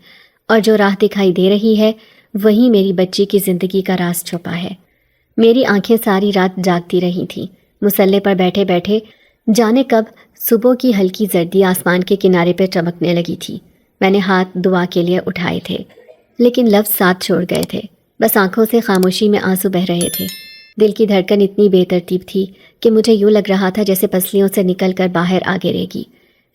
اور جو راہ دکھائی دے رہی ہے وہی میری بچی کی زندگی کا راز چھپا ہے۔ میری آنکھیں ساری رات جاگتی رہی تھیں۔ مصلے پر بیٹھے بیٹھے جانے کب صبح کی ہلکی زردی آسمان کے کنارے پہ چمکنے لگی تھی۔ میں نے ہاتھ دعا کے لیے اٹھائے تھے، لیکن لفظ ساتھ چھوڑ گئے تھے، بس آنکھوں سے خاموشی میں آنسو بہہ رہے تھے۔ دل کی دھڑکن اتنی بے ترتیب تھی کہ مجھے یوں لگ رہا تھا جیسے پسلیوں سے نکل کر باہر آ گرے گی۔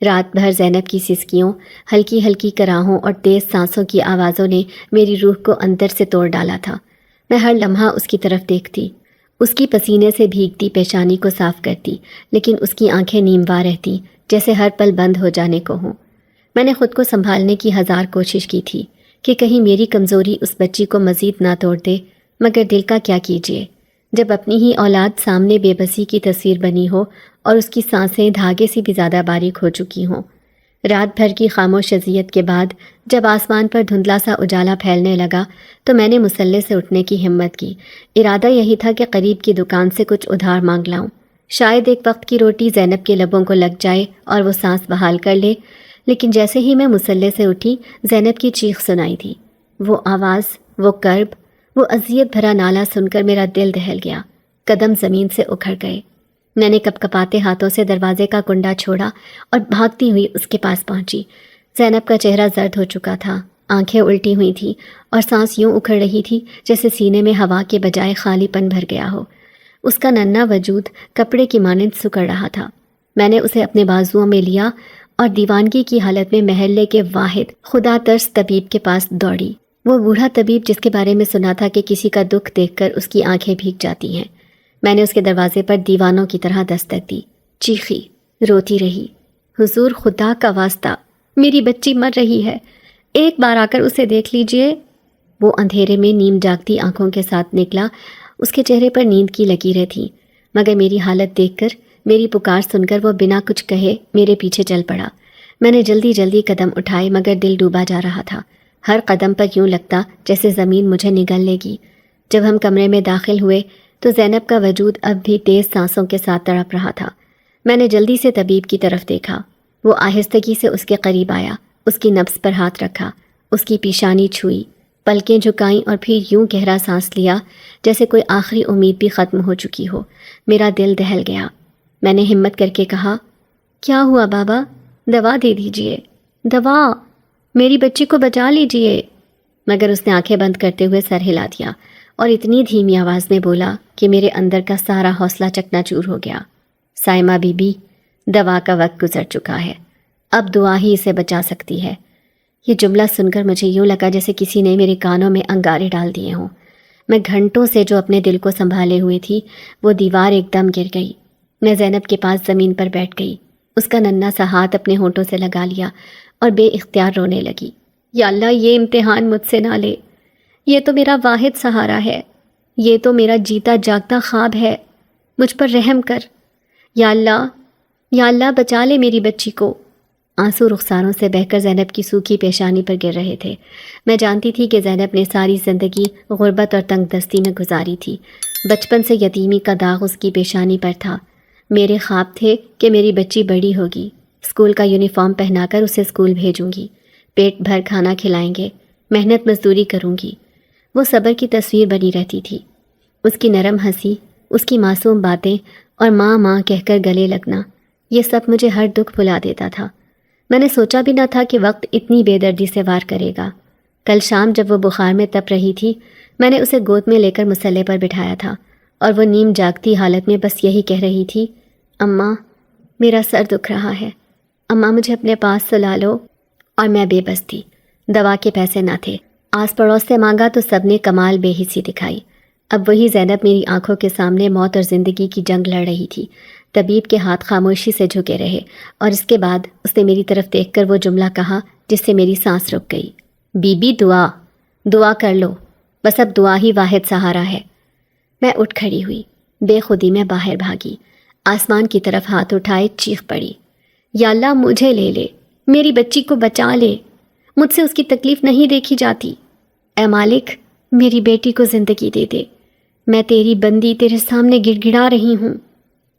رات بھر زینب کی سسکیوں، ہلکی ہلکی کراہوں اور تیز سانسوں کی آوازوں نے میری روح کو اندر سے توڑ ڈالا تھا۔ میں ہر لمحہ اس کی طرف دیکھتی، اس کی پسینے سے بھیگتی پیشانی کو صاف کرتی، لیکن اس کی آنکھیں نیموا رہتی جیسے ہر پل بند ہو جانے کو ہوں۔ میں نے خود کو سنبھالنے کی ہزار کوشش کی تھی کہ کہیں میری کمزوری اس بچی کو مزید نہ توڑ دے، مگر دل کا کیا کیجیے جب اپنی ہی اولاد سامنے بے بسی کی تصویر بنی ہو اور اس کی سانسیں دھاگے سے بھی زیادہ باریک ہو چکی ہوں۔ رات بھر کی خاموش اذیت کے بعد جب آسمان پر دھندلا سا اجالا پھیلنے لگا تو میں نے مصلے سے اٹھنے کی ہمت کی۔ ارادہ یہی تھا کہ قریب کی دکان سے کچھ ادھار مانگ لاؤں، شاید ایک وقت کی روٹی زینب کے لبوں کو لگ جائے اور وہ سانس بحال کر لے۔ لیکن جیسے ہی میں مصلے سے اٹھی، زینب کی چیخ سنائی تھی۔ وہ آواز، وہ کرب، وہ اذیت بھرا نالہ سن کر میرا دل دہل گیا، قدم زمین سے اکھڑ گئے۔ میں نے کپ کپاتے ہاتھوں سے دروازے کا کنڈا چھوڑا اور بھاگتی ہوئی اس کے پاس پہنچی۔ زینب کا چہرہ زرد ہو چکا تھا، آنکھیں الٹی ہوئی تھیں اور سانس یوں اکھڑ رہی تھی جیسے سینے میں ہوا کے بجائے خالی پن بھر گیا ہو۔ اس کا ننھا وجود کپڑے کی مانند سکڑ رہا تھا۔ میں نے اسے اپنے بازوؤں میں لیا اور دیوانگی کی حالت میں محلے کے واحد خدا ترس طبیب کے پاس دوڑی۔ وہ بوڑھا طبیب جس کے بارے میں سنا تھا کہ کسی کا دکھ دیکھ کر اس کی آنکھیں بھیگ جاتی ہیں۔ میں نے اس کے دروازے پر دیوانوں کی طرح دستک دی، چیخی، روتی رہی، حضور خدا کا واسطہ، میری بچی مر رہی ہے، ایک بار آ کر اسے دیکھ لیجئے۔ وہ اندھیرے میں نیم جاگتی آنکھوں کے ساتھ نکلا۔ اس کے چہرے پر نیند کی لکیریں تھیں، مگر میری حالت دیکھ کر، میری پکار سن کر وہ بنا کچھ کہے میرے پیچھے چل پڑا۔ میں نے جلدی جلدی قدم اٹھائے مگر دل ڈوبا جا رہا تھا۔ ہر قدم پر یوں لگتا جیسے زمین مجھے نگل لے گی۔ جب ہم کمرے میں داخل ہوئے تو زینب کا وجود اب بھی تیز سانسوں کے ساتھ تڑپ رہا تھا۔ میں نے جلدی سے طبیب کی طرف دیکھا۔ وہ آہستگی سے اس کے قریب آیا، اس کی نبض پر ہاتھ رکھا، اس کی پیشانی چھوئی، پلکیں جھکائیں اور پھر یوں گہرا سانس لیا جیسے کوئی آخری امید بھی ختم ہو چکی ہو۔ میرا دل دہل گیا۔ میں نے ہمت کر کے کہا، کیا ہوا بابا؟ دوا دے دیجئے، دوا، میری بچی کو بچا لیجئے۔ مگر اس نے آنکھیں بند کرتے ہوئے سر ہلا دیا اور اتنی دھیمی آواز میں بولا کہ میرے اندر کا سارا حوصلہ چکنا چور ہو گیا، سائمہ بی بی، دوا کا وقت گزر چکا ہے، اب دعا ہی اسے بچا سکتی ہے۔ یہ جملہ سن کر مجھے یوں لگا جیسے کسی نے میرے کانوں میں انگارے ڈال دیے ہوں۔ میں گھنٹوں سے جو اپنے دل کو سنبھالے ہوئی تھی وہ دیوار ایک دم گر گئی۔ میں زینب کے پاس زمین پر بیٹھ گئی، اس کا ننھا سا ہاتھ اپنے ہونٹوں سے لگا لیا اور بے اختیار رونے لگی۔ یا اللہ، یہ امتحان مجھ سے نہ لے، یہ تو میرا واحد سہارا ہے، یہ تو میرا جیتا جاگتا خواب ہے، مجھ پر رحم کر، یا اللہ، یا اللہ بچا لے میری بچی کو۔ آنسو رخساروں سے بہہ کر زینب کی سوکھی پیشانی پر گر رہے تھے۔ میں جانتی تھی کہ زینب نے ساری زندگی غربت اور تنگ دستی میں گزاری تھی۔ بچپن سے یتیمی کا داغ اس کی پیشانی پر تھا۔ میرے خواب تھے کہ میری بچی بڑی ہوگی، اسکول کا یونیفارم پہنا کر اسے اسکول بھیجوں گی، پیٹ بھر کھانا کھلائیں گے، محنت مزدوری کروں گی۔ وہ صبر کی تصویر بنی رہتی تھی، اس کی نرم ہنسی، اس کی معصوم باتیں اور ماں ماں کہہ کر گلے لگنا، یہ سب مجھے ہر دکھ بھلا دیتا تھا۔ میں نے سوچا بھی نہ تھا کہ وقت اتنی بے دردی سے وار کرے گا۔ کل شام جب وہ بخار میں تپ رہی تھی، میں نے اسے گود میں لے کر مصلے پر بٹھایا تھا اور وہ نیم جاگتی حالت میں بس یہی کہہ رہی تھی، اماں میرا سر دکھ رہا ہے، اماں مجھے اپنے پاس سلا لو۔ اور میں بے بس تھی، دوا کے پیسے نہ تھے، آس پڑوس سے مانگا تو سب نے کمال بے حسی دکھائی۔ اب وہی زینب میری آنکھوں کے سامنے موت اور زندگی کی جنگ لڑ رہی تھی۔ طبیب کے ہاتھ خاموشی سے جھکے رہے اور اس کے بعد اس نے میری طرف دیکھ کر وہ جملہ کہا جس سے میری سانس رک گئی۔ بی بی دعا کر لو، بس اب دعا ہی واحد سہارا ہے۔ میں اٹھ کھڑی ہوئی، بے خودی میں باہر بھاگی، آسمان کی طرف ہاتھ اٹھائے چیخ پڑی، یا اللہ مجھے لے لے، میری بچی کو بچا لے، مجھ سے اس کی تکلیف نہیں دیکھی جاتی۔ اے مالک، میری بیٹی کو زندگی دے دے، میں تیری بندی تیرے سامنے گڑ گڑا رہی ہوں۔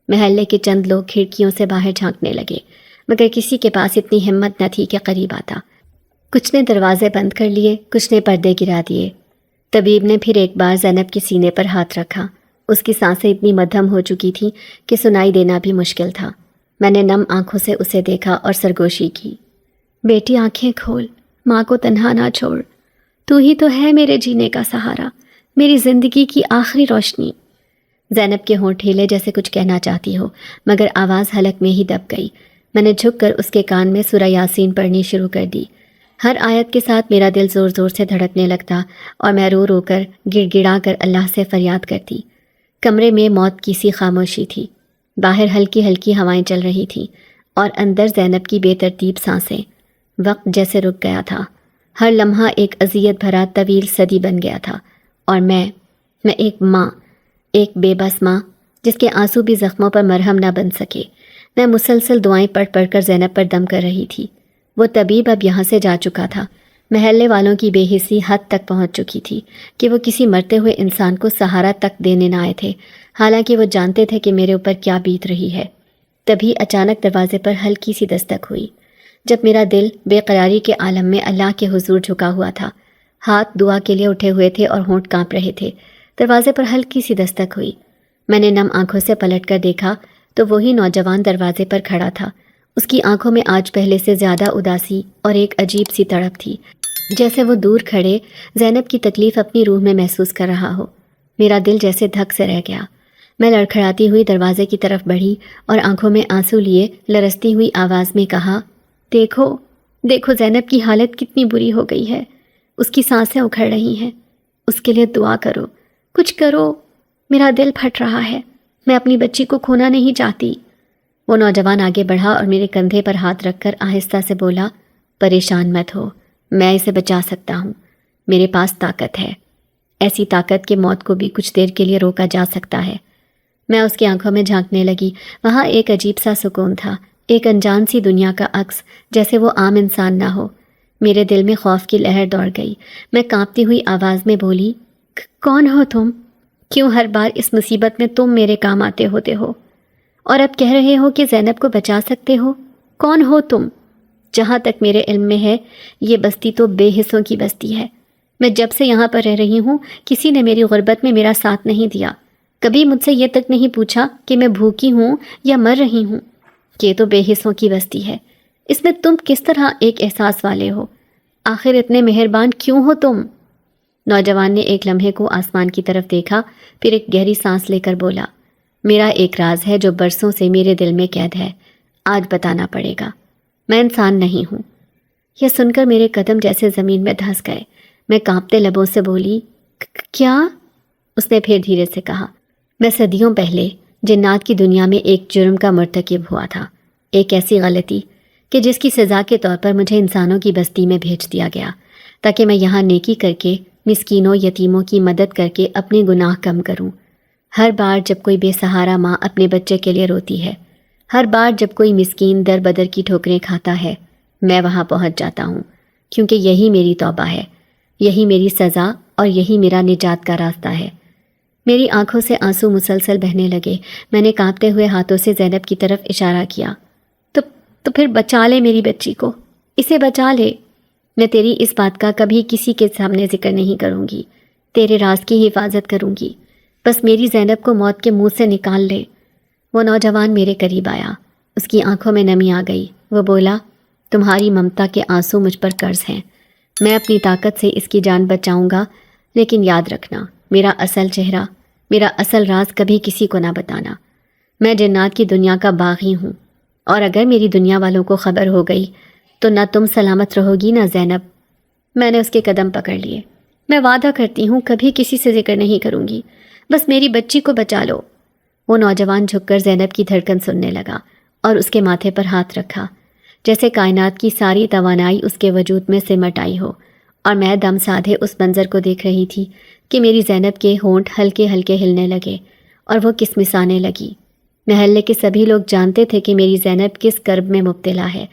محلے کے چند لوگ کھڑکیوں سے باہر جھانکنے لگے، مگر کسی کے پاس اتنی ہمت نہ تھی کہ قریب آتا۔ کچھ نے دروازے بند کر لیے، کچھ نے پردے گرا دیے۔ طبیب نے پھر ایک بار زینب کے سینے پر ہاتھ رکھا۔ اس کی سانسیں اتنی مدھم ہو چکی تھیں کہ سنائی دینا بھی مشکل تھا۔ میں نے نم آنکھوں سے اسے دیکھا اور سرگوشی کی، بیٹی آنکھیں کھول، ماں کو تنہا نہ چھوڑ، تو ہی تو ہے میرے جینے کا سہارا، میری زندگی کی آخری روشنی۔ زینب کے ہونٹ ہلے جیسے کچھ کہنا چاہتی ہو، مگر آواز حلق میں ہی دب گئی۔ میں نے جھک کر اس کے کان میں سورہ یاسین پڑھنی شروع کر دی۔ ہر آیت کے ساتھ میرا دل زور زور سے دھڑکنے لگتا اور میں رو رو کر گڑ گڑا کر اللہ سے فریاد کرتی۔ کمرے میں موت کی سی خاموشی تھی، باہر ہلکی ہلکی ہوائیں چل رہی تھیں اور اندر زینب کی بے ترتیب سانسیں۔ وقت جیسے رک گیا تھا، ہر لمحہ ایک اذیت بھرا طویل صدی بن گیا تھا، اور میں ایک ماں، ایک بے بس ماں جس کے آنسو بھی زخموں پر مرہم نہ بن سکے۔ میں مسلسل دعائیں پڑھ پڑھ کر زینب پر دم کر رہی تھی۔ وہ طبیب اب یہاں سے جا چکا تھا۔ محلے والوں کی بے حسی حد تک پہنچ چکی تھی کہ وہ کسی مرتے ہوئے انسان کو سہارا تک دینے نہ آئے تھے، حالانکہ وہ جانتے تھے کہ میرے اوپر کیا بیت رہی ہے۔ تبھی اچانک دروازے پر ہلکی سی دستک ہوئی۔ جب میرا دل بے قراری کے عالم میں اللہ کے حضور جھکا ہوا تھا، ہاتھ دعا کے لیے اٹھے ہوئے تھے اور ہونٹ کانپ رہے تھے، دروازے پر ہلکی سی دستک ہوئی۔ میں نے نم آنکھوں سے پلٹ کر دیکھا تو وہی نوجوان دروازے پر کھڑا تھا۔ اس کی آنکھوں میں آج پہلے سے زیادہ اداسی اور ایک عجیب سی تڑپ تھی، جیسے وہ دور کھڑے زینب کی تکلیف اپنی روح میں محسوس کر رہا ہو۔ میرا دل جیسے دھک سے رہ گیا۔ میں لڑکھڑاتی ہوئی دروازے کی طرف بڑھی اور آنکھوں میں آنسو لیے لرزتی ہوئی آواز میں کہا، دیکھو زینب کی حالت کتنی بری ہو گئی ہے، اس کی سانسیں اکھڑ رہی ہیں، اس کے لیے دعا کرو، کچھ کرو، میرا دل پھٹ رہا ہے، میں اپنی بچی کو کھونا نہیں چاہتی۔ وہ نوجوان آگے بڑھا اور میرے کندھے پر ہاتھ رکھ کر آہستہ سے بولا، پریشان مت ہو، میں اسے بچا سکتا ہوں، میرے پاس طاقت ہے، ایسی طاقت کہ موت کو بھی کچھ دیر کے لیے روکا جا سکتا ہے۔ میں اس کی آنکھوں میں جھانکنے لگی، وہاں ایک عجیب سا سکون تھا، ایک انجان سی دنیا کا عکس، جیسے وہ عام انسان نہ ہو۔ میرے دل میں خوف کی لہر دوڑ گئی۔ میں کانپتی ہوئی آواز میں بولی، کون ہو تم؟ کیوں ہر بار اس مصیبت میں تم میرے کام آتے ہوتے ہو؟ اور اب کہہ رہے ہو کہ زینب کو بچا سکتے ہو؟ کون ہو تم؟ جہاں تک میرے علم میں ہے، یہ بستی تو بے حصوں کی بستی ہے۔ میں جب سے یہاں پر رہ رہی ہوں، کسی نے میری غربت میں میرا ساتھ نہیں دیا، کبھی مجھ سے یہ تک نہیں پوچھا کہ میں بھوکی ہوں یا مر رہی ہوں۔ یہ تو بے حصوں کی بستی ہے، اس میں تم کس طرح ایک احساس والے ہو؟ آخر اتنے مہربان کیوں ہو تم؟ نوجوان نے ایک لمحے کو آسمان کی طرف دیکھا، پھر ایک گہری سانس لے کر بولا، میرا ایک راز ہے جو برسوں سے میرے دل میں قید ہے، آج بتانا پڑے گا۔ میں انسان نہیں ہوں۔ یہ سن کر میرے قدم جیسے زمین میں دھنس گئے۔ میں کانپتے لبوں سے بولی، کیا؟ اس نے پھر دھیرے سے کہا، میں صدیوں پہلے جنات کی دنیا میں ایک جرم کا مرتکب ہوا تھا، ایک ایسی غلطی کہ جس کی سزا کے طور پر مجھے انسانوں کی بستی میں بھیج دیا گیا، تاکہ میں یہاں نیکی کر کے مسکینوں یتیموں کی مدد کر کے اپنے گناہ کم کروں۔ ہر بار جب کوئی بے سہارا ماں اپنے بچے کے لیے روتی ہے، ہر بار جب کوئی مسکین در بدر کی ٹھوکریں کھاتا ہے، میں وہاں پہنچ جاتا ہوں، کیونکہ یہی میری توبہ ہے، یہی میری سزا اور یہی میرا نجات کا راستہ ہے۔ میری آنکھوں سے آنسو مسلسل بہنے لگے۔ میں نے کانپتے ہوئے ہاتھوں سے زینب کی طرف اشارہ کیا، تو پھر بچا لے میری بچی کو، اسے بچا لے۔ میں تیری اس بات کا کبھی کسی کے سامنے ذکر نہیں کروں گی، تیرے راز کی حفاظت کروں گی، بس میری زینب کو موت کے منہ سے نکال لے۔ وہ نوجوان میرے قریب آیا، اس کی آنکھوں میں نمی آ گئی۔ وہ بولا، تمہاری ممتا کے آنسو مجھ پر قرض ہیں، میں اپنی طاقت سے اس کی جان بچاؤں گا، لیکن یاد رکھنا، میرا اصل چہرہ، میرا اصل راز کبھی کسی کو نہ بتانا۔ میں جنات کی دنیا کا باغی ہوں، اور اگر میری دنیا والوں کو خبر ہو گئی تو نہ تم سلامت رہو گی نہ زینب۔ میں نے اس کے قدم پکڑ لیے۔ میں وعدہ کرتی ہوں کبھی کسی سے ذکر نہیں کروں گی، بس میری بچی کو بچا لو۔ وہ نوجوان جھک کر زینب کی دھڑکن سننے لگا اور اس کے ماتھے پر ہاتھ رکھا، جیسے کائنات کی ساری توانائی اس کے وجود میں سمٹ آئی ہو، اور میں دم سادھے اس منظر کو دیکھ رہی تھی کہ میری زینب کے ہونٹ ہلکے ہلکے ہلنے لگے اور وہ کسمسانے لگی۔ محلے کے سبھی لوگ جانتے تھے کہ میری زینب کس کرب میں مبتلا ہے۔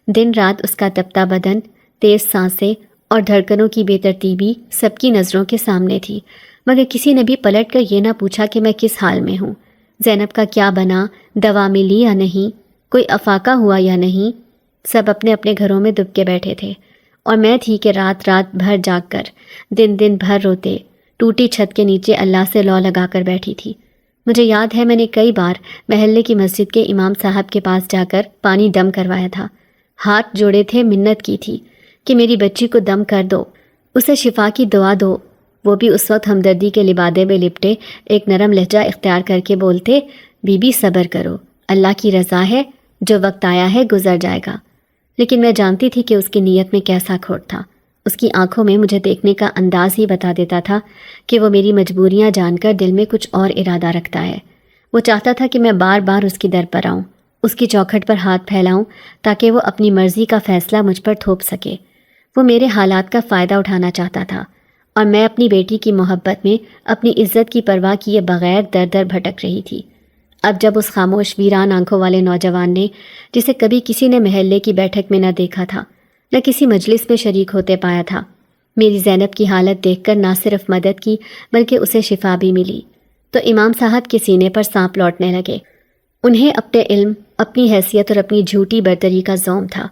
دن رات اس کا تپتا بدن، تیز سانسیں اور دھڑکنوں کی بے ترتیبی سب کی نظروں کے سامنے تھی، مگر کسی نے بھی پلٹ کر یہ نہ پوچھا کہ میں کس حال میں ہوں، زینب کا کیا بنا، دوا ملی یا نہیں، کوئی افاقہ ہوا یا نہیں۔ سب اپنے اپنے گھروں میں دب کے بیٹھے تھے، اور میں تھی کہ رات رات بھر جاگ کر، دن دن بھر روتے، ٹوٹی چھت کے نیچے اللہ سے لو لگا کر بیٹھی تھی۔ مجھے یاد ہے میں نے کئی بار محلے کی مسجد کے امام صاحب کے پاس جا کر پانی دم کروایا تھا، ہاتھ جوڑے تھے، منت کی تھی کہ میری بچی کو دم کر دو، اسے شفا کی دعا دو۔ وہ بھی اس وقت ہمدردی کے لبادے میں لپٹے ایک نرم لہجہ اختیار کر کے بولتے، بی بی صبر کرو، اللہ کی رضا ہے، جو وقت آیا ہے گزر جائے گا۔ لیکن میں جانتی تھی کہ اس کی نیت میں کیسا کھوٹ تھا۔ اس کی آنکھوں میں مجھے دیکھنے کا انداز ہی بتا دیتا تھا کہ وہ میری مجبوریاں جان کر دل میں کچھ اور ارادہ رکھتا ہے۔ وہ چاہتا تھا کہ میں بار بار اس کی در پر آؤں، اس کی چوکھٹ پر ہاتھ پھیلاؤں تاکہ وہ اپنی مرضی کا فیصلہ مجھ پر تھوپ سکے۔ وہ میرے حالات کا فائدہ اٹھانا چاہتا تھا، اور میں اپنی بیٹی کی محبت میں اپنی عزت کی پرواہ کیے بغیر در در بھٹک رہی تھی۔ اب جب اس خاموش ویران آنکھوں والے نوجوان نے، جسے کبھی کسی نے محلے کی بیٹھک میں نہ دیکھا تھا، نہ کسی مجلس میں شریک ہوتے پایا تھا، میری زینب کی حالت دیکھ کر نہ صرف مدد کی بلکہ اسے شفا بھی ملی، تو امام صاحب کے سینے پر سانپ لوٹنے لگے۔ انہیں اپنے علم، اپنی حیثیت اور اپنی جھوٹی برتری کا زوم تھا۔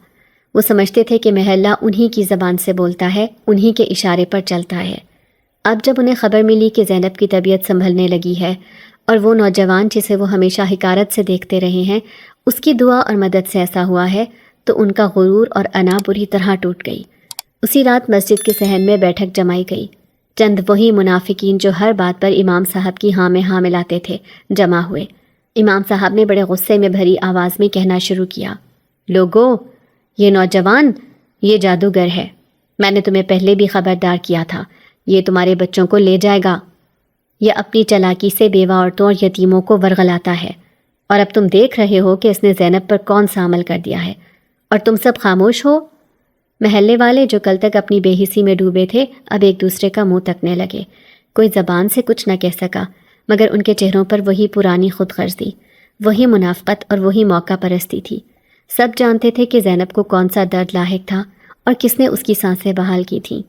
وہ سمجھتے تھے کہ محلہ انہی کی زبان سے بولتا ہے، انہی کے اشارے پر چلتا ہے۔ اب جب انہیں خبر ملی کہ زینب کی طبیعت سنبھلنے لگی ہے، اور وہ نوجوان جسے وہ ہمیشہ حقارت سے دیکھتے رہے ہیں، اس کی دعا اور مدد سے ایسا ہوا ہے، تو ان کا غرور اور انا بری طرح ٹوٹ گئی۔ اسی رات مسجد کے صحن میں بیٹھک جمائی گئی۔ چند وہی منافقین جو ہر بات پر امام صاحب کی ہاں میں ہاں ملاتے تھے جمع ہوئے۔ امام صاحب نے بڑے غصے میں بھری آواز میں کہنا شروع کیا، لوگو، یہ نوجوان، یہ جادوگر ہے۔ میں نے تمہیں پہلے بھی خبردار کیا تھا، یہ تمہارے بچوں کو لے جائے گا۔ یہ اپنی چالاکی سے بیوہ عورتوں اور یتیموں کو ورغلاتا ہے، اور اب تم دیکھ رہے ہو کہ اس نے زینب پر کون سا عمل کر دیا ہے، اور تم سب خاموش ہو۔ محلے والے جو کل تک اپنی بے حسی میں ڈوبے تھے، اب ایک دوسرے کا منہ تکنے لگے۔ کوئی زبان سے کچھ نہ کہہ سکا، مگر ان کے چہروں پر وہی پرانی خود غرضی، وہی منافقت اور وہی موقع پرستی تھی۔ سب جانتے تھے کہ زینب کو کون سا درد لاحق تھا اور کس نے اس کی سانسیں بحال کی تھیں،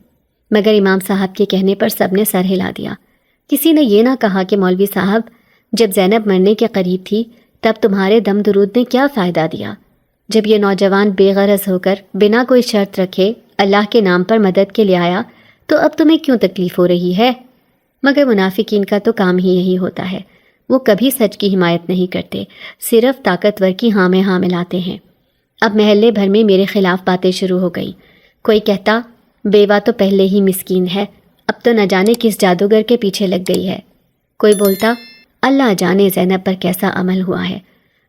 مگر امام صاحب کے کہنے پر سب نے سر ہلا دیا۔ کسی نے یہ نہ کہا کہ مولوی صاحب، جب زینب مرنے کے قریب تھی تب تمہارے دم درود نے کیا فائدہ دیا؟ جب یہ نوجوان بے غرض ہو کر بنا کوئی شرط رکھے اللہ کے نام پر مدد کے لیے آیا، تو اب تمہیں کیوں تکلیف ہو رہی ہے؟ مگر منافقین کا تو کام ہی یہی ہوتا ہے، وہ کبھی سچ کی حمایت نہیں کرتے، صرف طاقتور کی ہاں میں ہاں ملاتے ہیں۔ اب محلے بھر میں میرے خلاف باتیں شروع ہو گئیں۔ کوئی کہتا، بیوہ تو پہلے ہی مسکین ہے، اب تو نہ جانے کس جادوگر کے پیچھے لگ گئی ہے۔ کوئی بولتا، اللہ جانے زینب پر کیسا عمل ہوا ہے،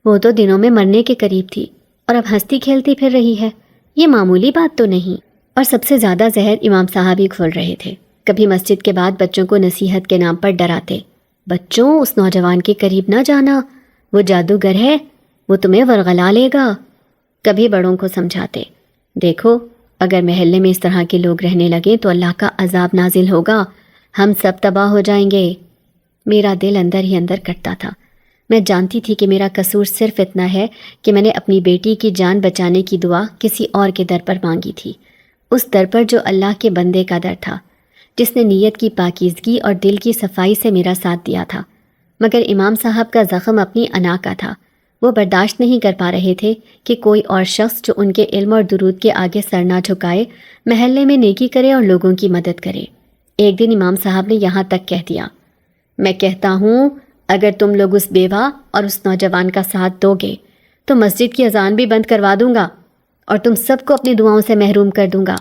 وہ تو دنوں میں مرنے کے قریب تھی اور اب ہنستی کھیلتی پھر رہی ہے، یہ معمولی بات تو نہیں۔ اور سب سے زیادہ زہر امام صاحب ہی کھول رہے تھے۔ کبھی مسجد کے بعد بچوں کو نصیحت کے نام پر ڈراتے، بچوں اس نوجوان کے قریب نہ جانا، وہ جادوگر ہے، وہ تمہیں ورغلا لے گا۔ کبھی بڑوں کو سمجھاتے، دیکھو اگر محلے میں اس طرح کے لوگ رہنے لگے تو اللہ کا عذاب نازل ہوگا، ہم سب تباہ ہو جائیں گے۔ میرا دل اندر ہی اندر کٹتا تھا۔ میں جانتی تھی کہ میرا قصور صرف اتنا ہے کہ میں نے اپنی بیٹی کی جان بچانے کی دعا کسی اور کے در پر مانگی تھی، اس در پر جو اللہ کے بندے کا در تھا، جس نے نیت کی پاکیزگی اور دل کی صفائی سے میرا ساتھ دیا تھا۔ مگر امام صاحب کا زخم اپنی انا کا تھا۔ وہ برداشت نہیں کر پا رہے تھے کہ کوئی اور شخص جو ان کے علم اور درود کے آگے سر نہ جھکائے، محلے میں نیکی کرے اور لوگوں کی مدد کرے۔ ایک دن امام صاحب نے یہاں تک کہہ دیا، میں کہتا ہوں اگر تم لوگ اس بیوہ اور اس نوجوان کا ساتھ دو گے تو مسجد کی اذان بھی بند کروا دوں گا اور تم سب کو اپنی دعاؤں سے محروم کر دوں گا۔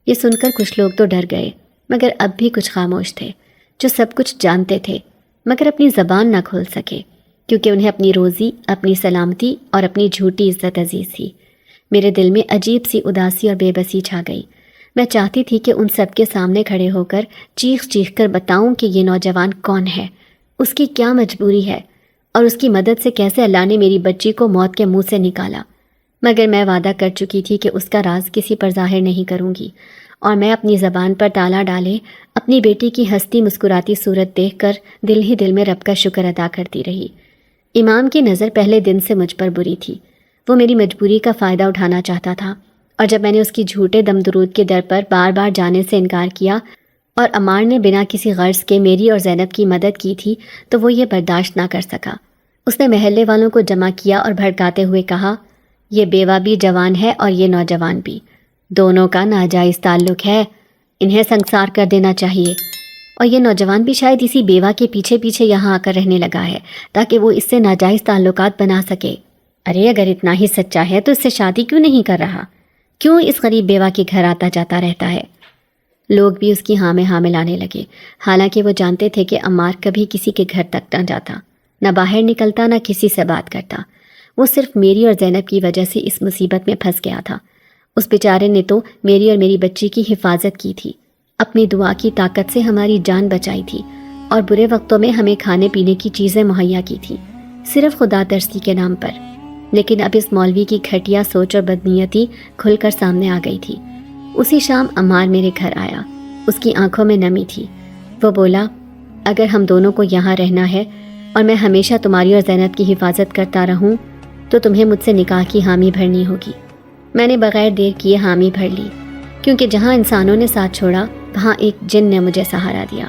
یہ سن کر کچھ لوگ تو ڈر گئے، مگر اب بھی کچھ خاموش تھے، جو سب کچھ جانتے تھے مگر اپنی زبان نہ کھول سکے، کیونکہ انہیں اپنی روزی، اپنی سلامتی اور اپنی جھوٹی عزت عزیز تھی۔ میرے دل میں عجیب سی اداسی اور بے بسی چھا گئی۔ میں چاہتی تھی کہ ان سب کے سامنے کھڑے ہو کر چیخ چیخ کر بتاؤں کہ یہ نوجوان کون ہے، اس کی کیا مجبوری ہے، اور اس کی مدد سے کیسے اللہ نے میری بچی کو موت کے منہ سے نکالا۔ مگر میں وعدہ کر چکی تھی کہ اس کا راز کسی پر ظاہر نہیں کروں گی، اور میں اپنی زبان پر تالا ڈالے اپنی بیٹی کی ہنستی مسکراتی صورت دیکھ کر دل ہی دل میں رب کا شکر ادا کرتی رہی۔ امام کی نظر پہلے دن سے مجھ پر بری تھی۔ وہ میری مجبوری کا فائدہ اٹھانا چاہتا تھا، اور جب میں نے اس کی جھوٹے دم درود کے در پر بار بار جانے سے انکار کیا اور عمار نے بنا کسی غرض کے میری اور زینب کی مدد کی تھی تو وہ یہ برداشت نہ کر سکا۔ اس نے محلے والوں کو جمع کیا اور بھڑکاتے ہوئے کہا، یہ بیوہ بھی جوان ہے اور یہ نوجوان بھی، دونوں کا ناجائز تعلق ہے، انہیں سنسار کر دینا چاہیے، اور یہ نوجوان بھی شاید اسی بیوہ کے پیچھے پیچھے یہاں آ کر رہنے لگا ہے تاکہ وہ اس سے ناجائز تعلقات بنا سکے۔ ارے اگر اتنا ہی سچا ہے تو اس سے شادی کیوں نہیں کر رہا؟ کیوں اس غریب بیوہ کے گھر آتا جاتا رہتا ہے؟ لوگ بھی اس کی ہاں میں ہاں ملانے لگے، حالانکہ وہ جانتے تھے کہ عمار کبھی کسی کے گھر تک نہ جاتا، نہ باہر نکلتا، نہ کسی سے بات کرتا۔ وہ صرف میری اور زینب کی وجہ سے اس مصیبت میں پھنس گیا تھا۔ اس بیچارے نے تو میری اور میری بچی کی حفاظت کی تھی، اپنی دعا کی طاقت سے ہماری جان بچائی تھی، اور برے وقتوں میں ہمیں کھانے پینے کی چیزیں مہیا کی تھیں، صرف خدا ترسی کے نام پر۔ لیکن اب اس مولوی کی گھٹیا سوچ اور بدنیتی کھل کر سامنے آ گئی تھی۔ اسی شام عمار میرے گھر آیا، اس کی آنکھوں میں نمی تھی۔ وہ بولا، اگر ہم دونوں کو یہاں رہنا ہے اور میں ہمیشہ تمہاری اور زینب کی حفاظت کرتا رہوں تو تمہیں مجھ سے نکاح کی حامی بھرنی ہوگی۔ میں نے بغیر دیر کیے حامی بھر لی، کیونکہ جہاں انسانوں نے ساتھ چھوڑا وہاں ایک جن نے مجھے سہارا دیا۔